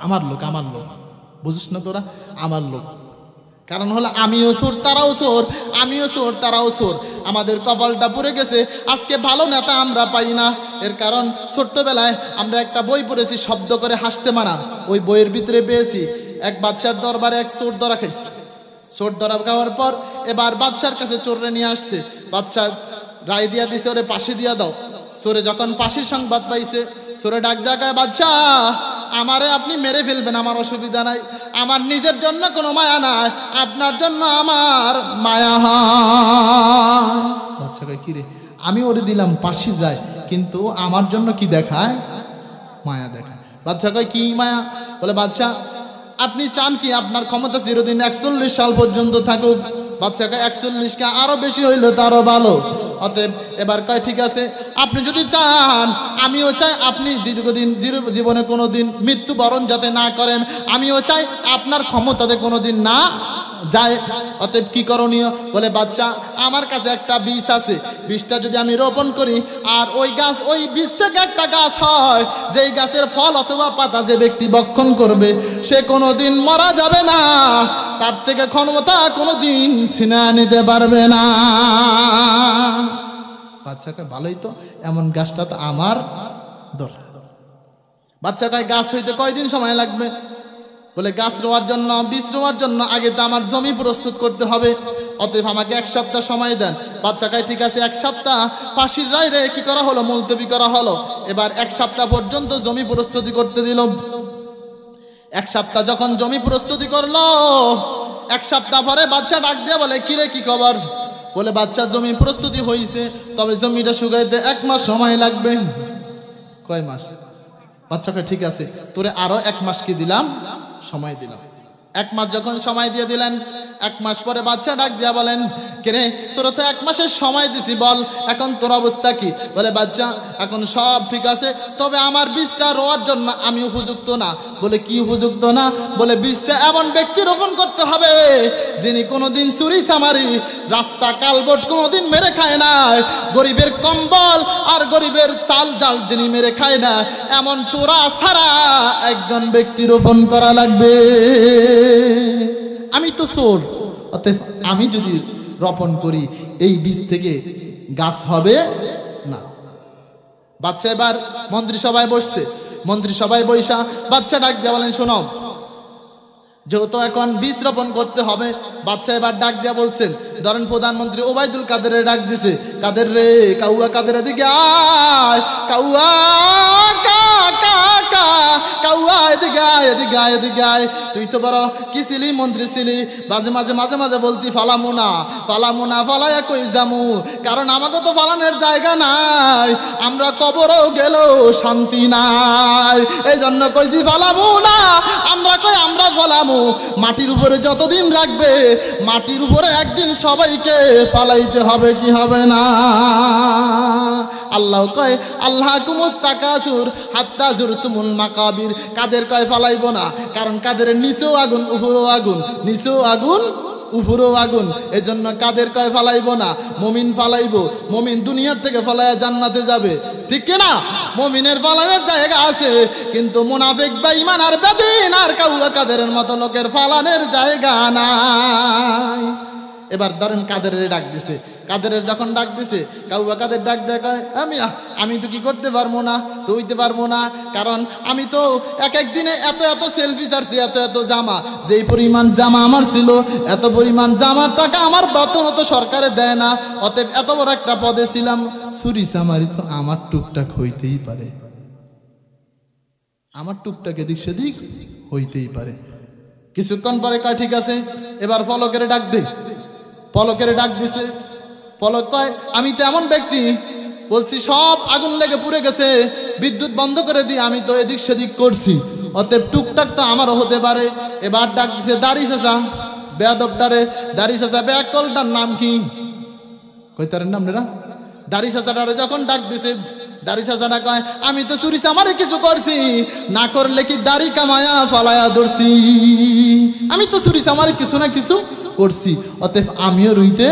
আমার লোক বুঝিস না তোরা? আমার লোক। কারণ হলো আমিও চোর তারাও চোর, আমিও চোর তারাও চোর। আমাদের কপালটা পুড়ে গেছে, আজকে ভালো নেতা আমরা পাই না। এর কারণ ছোট্টবেলায় আমরা একটা বই পড়েছি, শব্দ করে হাসতে মানা। ওই বইয়ের ভিতরে পেয়েছি এক বাদশার দরবারে এক চোর ধরা খাইছে। চোর ধরা খাওয়ার পর এবার বাদশার কাছে চোররে নিয়ে আসছে। বাদশা রায় দিয়া দিছে, ওরে পাশে দিয়া দাও। চোরে যখন পাশির সংবাদ পাইছে, চোরে ডাক দেখায়, বাদশা আমারে আপনি মেরে ফেলবেন, আমার অসুবিধা নাই, আমার নিজের জন্য কোনো মায়া নাই, আপনার জন্য আমার মায়া হয়। বাদশা কয়, কি রে, আমি ওরে দিলাম ফাঁসির রায়, কিন্তু আমার জন্য কি দেখায়? মায়া দেখায়। বাদশা কয়, কি মায়া? বলে, বাদশা আপনি চান কি আপনার ক্ষমতা চিরদিন 41 সাল পর্যন্ত থাকুক? বাদশা কয়, 41কে আরো বেশি হইলো তারও ভালো। অতএব এবার কয়, ঠিক আছে, আপনি যদি চান, আমিও চাই আপনি দীর্ঘদিন জীবনে কোনো দিন মৃত্যুবরণ যাতে না করেন, আমিও চাই আপনার ক্ষমতাতে কোনো দিন না যায়। অতএব কি করণীয়? বলে, বাদশা আমার কাছে একটা বীজ আছে, বীজটা যদি আমি রোপণ করি আর ওই গাছ, ওই বীজ থেকে একটা গাছ হয়, যেই গাছের ফল অথবা পাতা যে ব্যক্তি ভক্ষণ করবে সে কোনোদিন মারা যাবে না, তার থেকে ক্ষমতা কোনোদিন ছিনা নিতে পারবে না। বাচ্চাকে, ভালোই তো, এমন গাছটা তো আমার দরকার। বাচ্চা কয়, গাছ হইতে কয়দিন সময় লাগবে? বলে, গাছ রোয়ার জন্য, বীজ রোয়ার জন্য আগে তো আমার জমি প্রস্তুত করতে হবে, অতএব আমাকে 1 সপ্তাহ সময় দেন। বাচ্চা কয়, ঠিক আছে, 1 সপ্তাহ ফাঁসির রায় রে কি করা হলো, মুলতবি করা হলো। এবার 1 সপ্তাহ পর্যন্ত জমি প্রস্তুতি করতে দিল। 1 সপ্তাহ যখন জমি প্রস্তুতি করলো, 1 সপ্তাহ পরে বাচ্চা ডাক দিয়ে বলে, কিরে কি খবর? বলে, বাচ্চা জমি প্রস্তুতি হয়েছে, তবে জমিটা শুকাইতে 1 মাস সময় লাগবে। কয় মাস? বাচ্চাকে, ঠিক আছে, তোরে আরো 1 মাস কি দিলাম, সময় দিলাম। 1 মাস যখন সময় দিয়ে দিলেন, 1 মাস পরে বাচ্চা ডাক দিয়া বলেন, কেরে তোরা তো 1 মাসের সময় দিছি, বল এখন তোর অবস্থা কি? বলে, বাচ্চা এখন সব ঠিক আছে, তবে আমার বীজটা রোয়ার জন্য আমি উপযুক্ত না। বলে, কি উপযুক্ত না? বলে, বীজটা এমন ব্যক্তি রোপণ করতে হবে যিনি কোনোদিন চুরি চামারি, রাস্তা কালবট কোনোদিন মেরে খায় নাই, গরিবের কম্বল আর গরিবের চাল জাল যিনি মেরে খায় না, এমন চোরা ছাড়া একজন ব্যক্তি রোপণ করা লাগবে। আমি তো চোর, অতএব আমি যদি রোপণ করি এই বীজ থেকে গাছ হবে না। বাচ্চা এবার মন্ত্রিসভায় বসছে, মন্ত্রিসভায় বৈশা বাচ্চা ডাক দিয়ে বলেন, শোনো, যেহেতু এখন বীজ রোপণ করতে হবে, বাচ্চা এবার ডাক দিয়া বলছেন, ধরেন প্রধানমন্ত্রী ওবায়দুল কাদেরের ডাক দিছে, কাদের রে, কাউয়া কাদের, এদিকে আয়, কাউয়া কাউয়া এদিকে আয়, এদিকে আয়, এদিকে আয়। তুই তো বড় কি ছিলি, মন্ত্রী ছিলি, মাঝে মাঝে মাঝে মাঝে বলতি ফালামু না, ফালামু না, ফালাইয়া কই যামু, কারণ আমাকে তো ফালানোর জায়গা নাই, আমরা কবরও গেলেও শান্তি নাই, এই জন্য কইছি ফালামু না। আমরা কই, আমরা ফালামু, মাটির উপরে যতদিন রাখবে, মাটির উপরে একদিন সবাইকে ফালাইতে হবে, কি হবে না? আল্লাহ কয়, আল্লাহ কুমুত তাকাসুর হাত্তা জুরতুমুল মাকাবির। কাদের কয় ফালাইব না, কারণ কাদের নিচেও আগুন উপরেও আগুন, নিচেও আগুন উপরেও আগুন, এজন্য কাদের কয় ফালাইব না, মুমিন ফালাইব। মুমিন দুনিয়ার থেকে ফালাইয়া জান্নাতে যাবে, ঠিক কিনা? মুমিনের ফালানোর জায়গা আছে, কিন্তু মুনাফিক বেঈমান আর বেদিন আর কাউয়া কাদেরের মতো লোকের ফালানোর জায়গা নাই। এবার ধরেন কাদেরের ডাক দিছে, কাদেরের যখন ডাক দিছে, কাউয়া কাদের ডাক দেখায়, আমি তো কি করতে পারবো না, রইতে পারবো না, কারণ আমি তো এক একদিনে এত এত সেলফি ছাড়ছি, এত এত জামা, যেই পরিমাণ জামা আমার ছিল, এত পরিমাণ জামার টাকা আমার বেতন তো সরকারে দেয় না, অতএব এত বড় একটা পদে ছিলাম, চুরি চামারি তো আমার টুকটাক হইতেই পারে, আমার টুকটাক এদিক সেদিক হইতেই পারে। কিছুক্ষণ পরে কয়, ঠিক আছে, এবার পলকের ডাক দে। পলকের ডাক দিছে, পলক কয়, আমি তো এমন ব্যক্তি, বলছি সব আগুন লেগে পুড়ে গেছে, বিদ্যুৎ বন্ধ করে দিয়ে আমি তো এদিক সেদিক করছি, অতএব টুকটাক তো আমারও হতে পারে। এবার ডাক দিছে দাড়ি চাচা, বেয়াদবটারে, দাড়ি চাচা, বেয়াকলটার নাম কি? কইতারের নাম রেরা? দাড়ি চাচাটারে যখন ডাক দিছে, দাড়ি চাচাটা কয়, আমি তো চুরি চামারে কিছু করছি না, করলে কি দাড়ি কামায়া ফালায়া ধরছি, আমি তো চুরি চামারে কিছু না কিছু করছি, অতএব আমিও রুইতে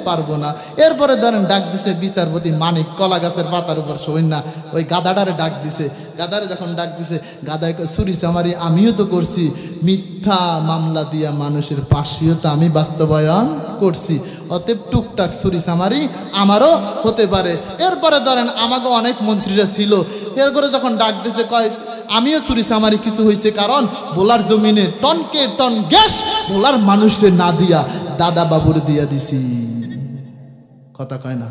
পারবো না। এরপরে ধরেন ডাক দিছে বিচারপতি মানিক, কলা গাছের পাতার উপর শোয়েন না, ওই গাদাটারে ডাক দিছে। গাদারে যখন ডাক দিছে, গাদায় চুরি চামারি আমিও তো করছি, মিথ্যা মামলা দিয়া মানুষের ফাঁসিও তো আমি বাস্তবায়ন করছি, অতএব টুকটাক চুরি চামারি আমারও হতে পারে। এরপরে ধরেন আমাকে অনেক মন্ত্রীরা ছিল, এরপরে যখন ডাক দিছে কয় আমিও চুরি চামারি কিছু হয়েছে, কারণ বোলার জমিনে টনকে টন গ্যাস বোলার মানুষের না দিয়া দাদা বাবুর দিয়া দিছি। কথা কয় না?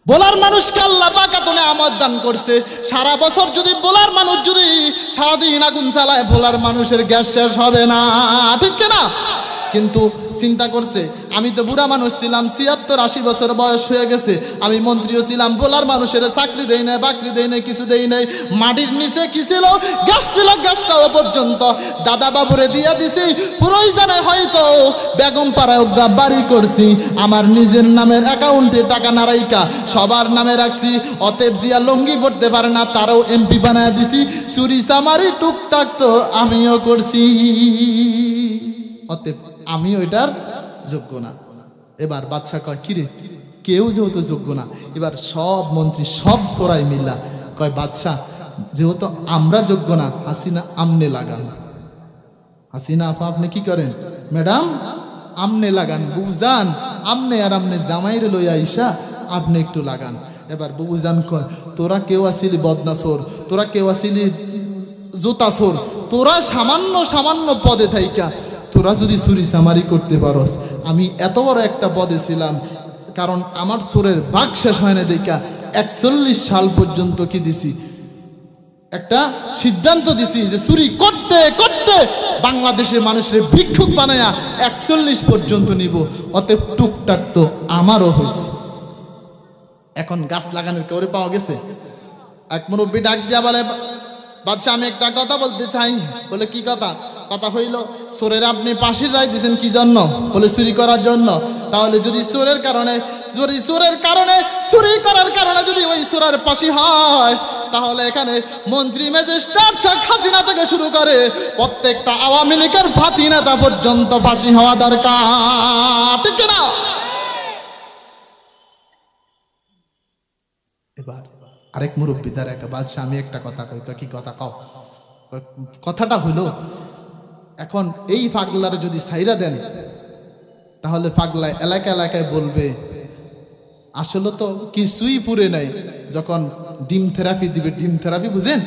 বোলার মানুষকে আল্লাহ পাক এত নেয়ামত দান করছে, সারা বছর যদি বোলার মানুষ যদি সারাদিন আগুন চালায়, বোলার মানুষের গ্যাস শেষ হবে না, ঠিক কিনা? কিন্তু চিন্তা করছে আমি তো বুড়া মানুষ ছিলাম, ৭৬-৮০ বছর বয়স হয়ে গেছে, আমি মন্ত্রীও ছিলাম, বোলার মানুষের চাকরি দেই নাই, বাকরি দেই নাই, কিছু দেই নাই, মাটির নিচে কি ছিল? গ্যাস ছিল, গ্যাসটাও পর্যন্ত দাদা বাবুরে দিয়া দিছি। প্রয়োজনে হয়তো বেগম পাড়ায় বাড়ি করছি, আমার নিজের নামের অ্যাকাউন্টে টাকা নারাইকা সবার নামে রাখছি, অতএব জিয়া লঙ্গি পড়তে পারে না, তারও এমপি বানায় দিছি। চুরি চামারি টুকটাক তো আমিও করছি, অতএব আমি ওইটার যোগ্য না। এবার বাদশা কয় কিরে, কেউ যেহেতু যোগ্য না, এবার সব মন্ত্রী সব চোরাই মিল্লা কয় বাদশা যেহেতু আমরা যোগ্য না, হাসিনা আমনে লাগান। হাসিনা আপা আপনি কি করেন? ম্যাডাম আমনে লাগান, বুঝান আমনে আর আমনে জামাইরে লইয়া আইসা আপনি একটু লাগান। এবার বুঝান কয় তোরা কেউ আসিলি বদনাসোর, তোরা কেউ আসিলি জুতাসোর, তোরা সামান্য সামান্য পদে থাইকা তোরা যদি চুরি চামারি করতে পারস, আমি এত বড় একটা পদে ছিলাম, কারণ আমার চোরের ভাগ শেষ হয় না দেখা ৪১ সাল পর্যন্ত কি দিছি, একটা সিদ্ধান্ত দিছি যে চুরি করতে করতে বাংলাদেশের মানুষের ভিক্ষুক বানায়া ৪১ পর্যন্ত নিব, অতএব টুকটাক তো আমারও হয়েছে। এখন গাছ লাগানোর কেউরে পাওয়া গেছে? এক মুরব্বী ডাক দিয়া বলে বাদশা আমি একটা কথা বলতে চাই। বলে কি কথা? কথা হইল চোরের আপনি ফাঁসির রায় দিয়েছেন কি জন্য? বলে চুরি করার জন্য। তাহলে যদি চোরের কারণে চুরি করার কারণে যদি ওই চোরের ফাঁসি হয়, তাহলে এখানে মন্ত্রী ম্যাজিস্ট্রেট শেখ হাসিনা থেকে শুরু করে প্রত্যেকটা আওয়ামী লীগের ফাঁসি নেতা পর্যন্ত ফাঁসি হওয়া দরকার, ঠিক না? এবার আরেক মুরব্বী দ্বারা একটা বাদশা আমি একটা কথা কই। কি কথা কও? কথাটা হইল এখন এই পাগলারে যদি ছাইরা দেন, তাহলে পাগলা এলাকা এলাকায় বলবে আসলে তো কিছুই পুরে নাই। যখন ডিম থেরাপি দিবে, ডিম থেরাপি বুঝেন,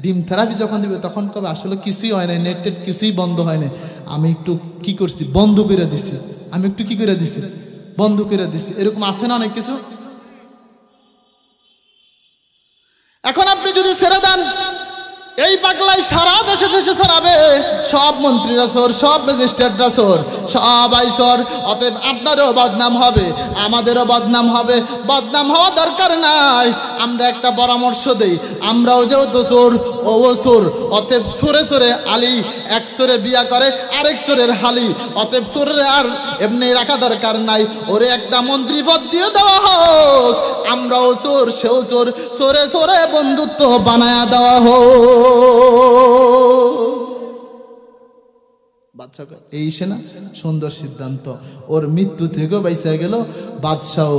ডিম থেরাপি যখন দিবে তখন কবে আসলে কিছুই হয় নাই, নেট টেট কিছুই বন্ধ হয় নাই, আমি একটু কি করছি বন্ধ করে দিছি, আমি একটু কি করে দিছি বন্ধ করে দিছি। এরকম আছে না অনেক কিছু? এখন আপনি যদি ছেড়ে দেন, এই পাগলাই সারা দেশে দেশে ছড়াবে, সব মন্ত্রীরা চোর, সব ম্যাজিস্ট্রেটরা চোর, সবাই চোর, অতএব আপনারও বদনাম হবে, আমাদেরও বদনাম হবে। বদনাম হওয়া দরকার নাই, আমরা একটা পরামর্শ দেই, আমরাও যেহেতু চোর ও চোর, অতএব চোরে চোরে আলী, এক চোরে বিয়া করে আরেক চোরের হালি, অতএব চোরের আর এমনি রাখা দরকার নাই, ওরে একটা মন্ত্রী পদ দিয়ে দেওয়া হোক, আমরাও চোর সেও চোর, চোরে চোরে বন্ধুত্ব বানায়া দেওয়া হোক। বাদশা এই সেনা সুন্দর সিদ্ধান্ত, ওর মৃত্যু থেকেও বাইসা গেল, বাদশাও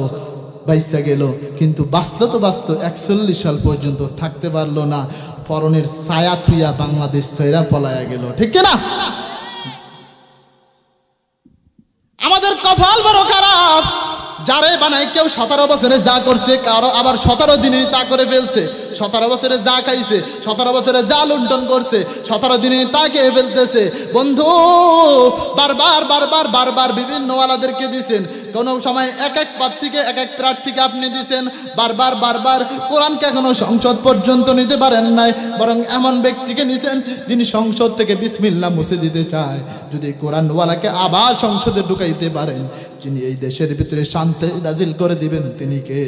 বাইসা গেল, কিন্তু বাঁচলো তো বাঁচতো ৪১ সাল পর্যন্ত থাকতে পারলো না, পরনের ছায়া থুইয়া বাংলাদেশ ছাইরা পলায়া গেল, ঠিক না? আমাদের কপাল বড় খারাপ, যারে বানাই কেউ ১৭ বছরে যা করছে, কারো আবার ১৭ দিনে তা করে ফেলছে, ১৭ বছরে যা খাইছে, ১৭ বছরে যা লুণ্ঠন করছে, ১৭ দিনে তা খেয়ে ফেলতেছে। বন্ধু বারবার বারবার বারবার বিভিন্ন ওয়ালাদেরকে দিছেন, কোনো সময় এক এক প্রার্থীকে এক এক প্রার্থীকে আপনি দিছেন, বারবার বারবার কোরআনকে এখনো সংসদ পর্যন্ত নিতে পারেন নাই, বরং এমন ব্যক্তিকে নিছেন যিনি সংসদ থেকে বিসমিল্লাহ মুছে দিতে চায়। যদি কোরআনওয়ালাকে আবার সংসদে ঢুকাইতে পারেন, যিনি এই দেশের ভিতরে শান্তি নাজিল করে দিবেন তিনি কে?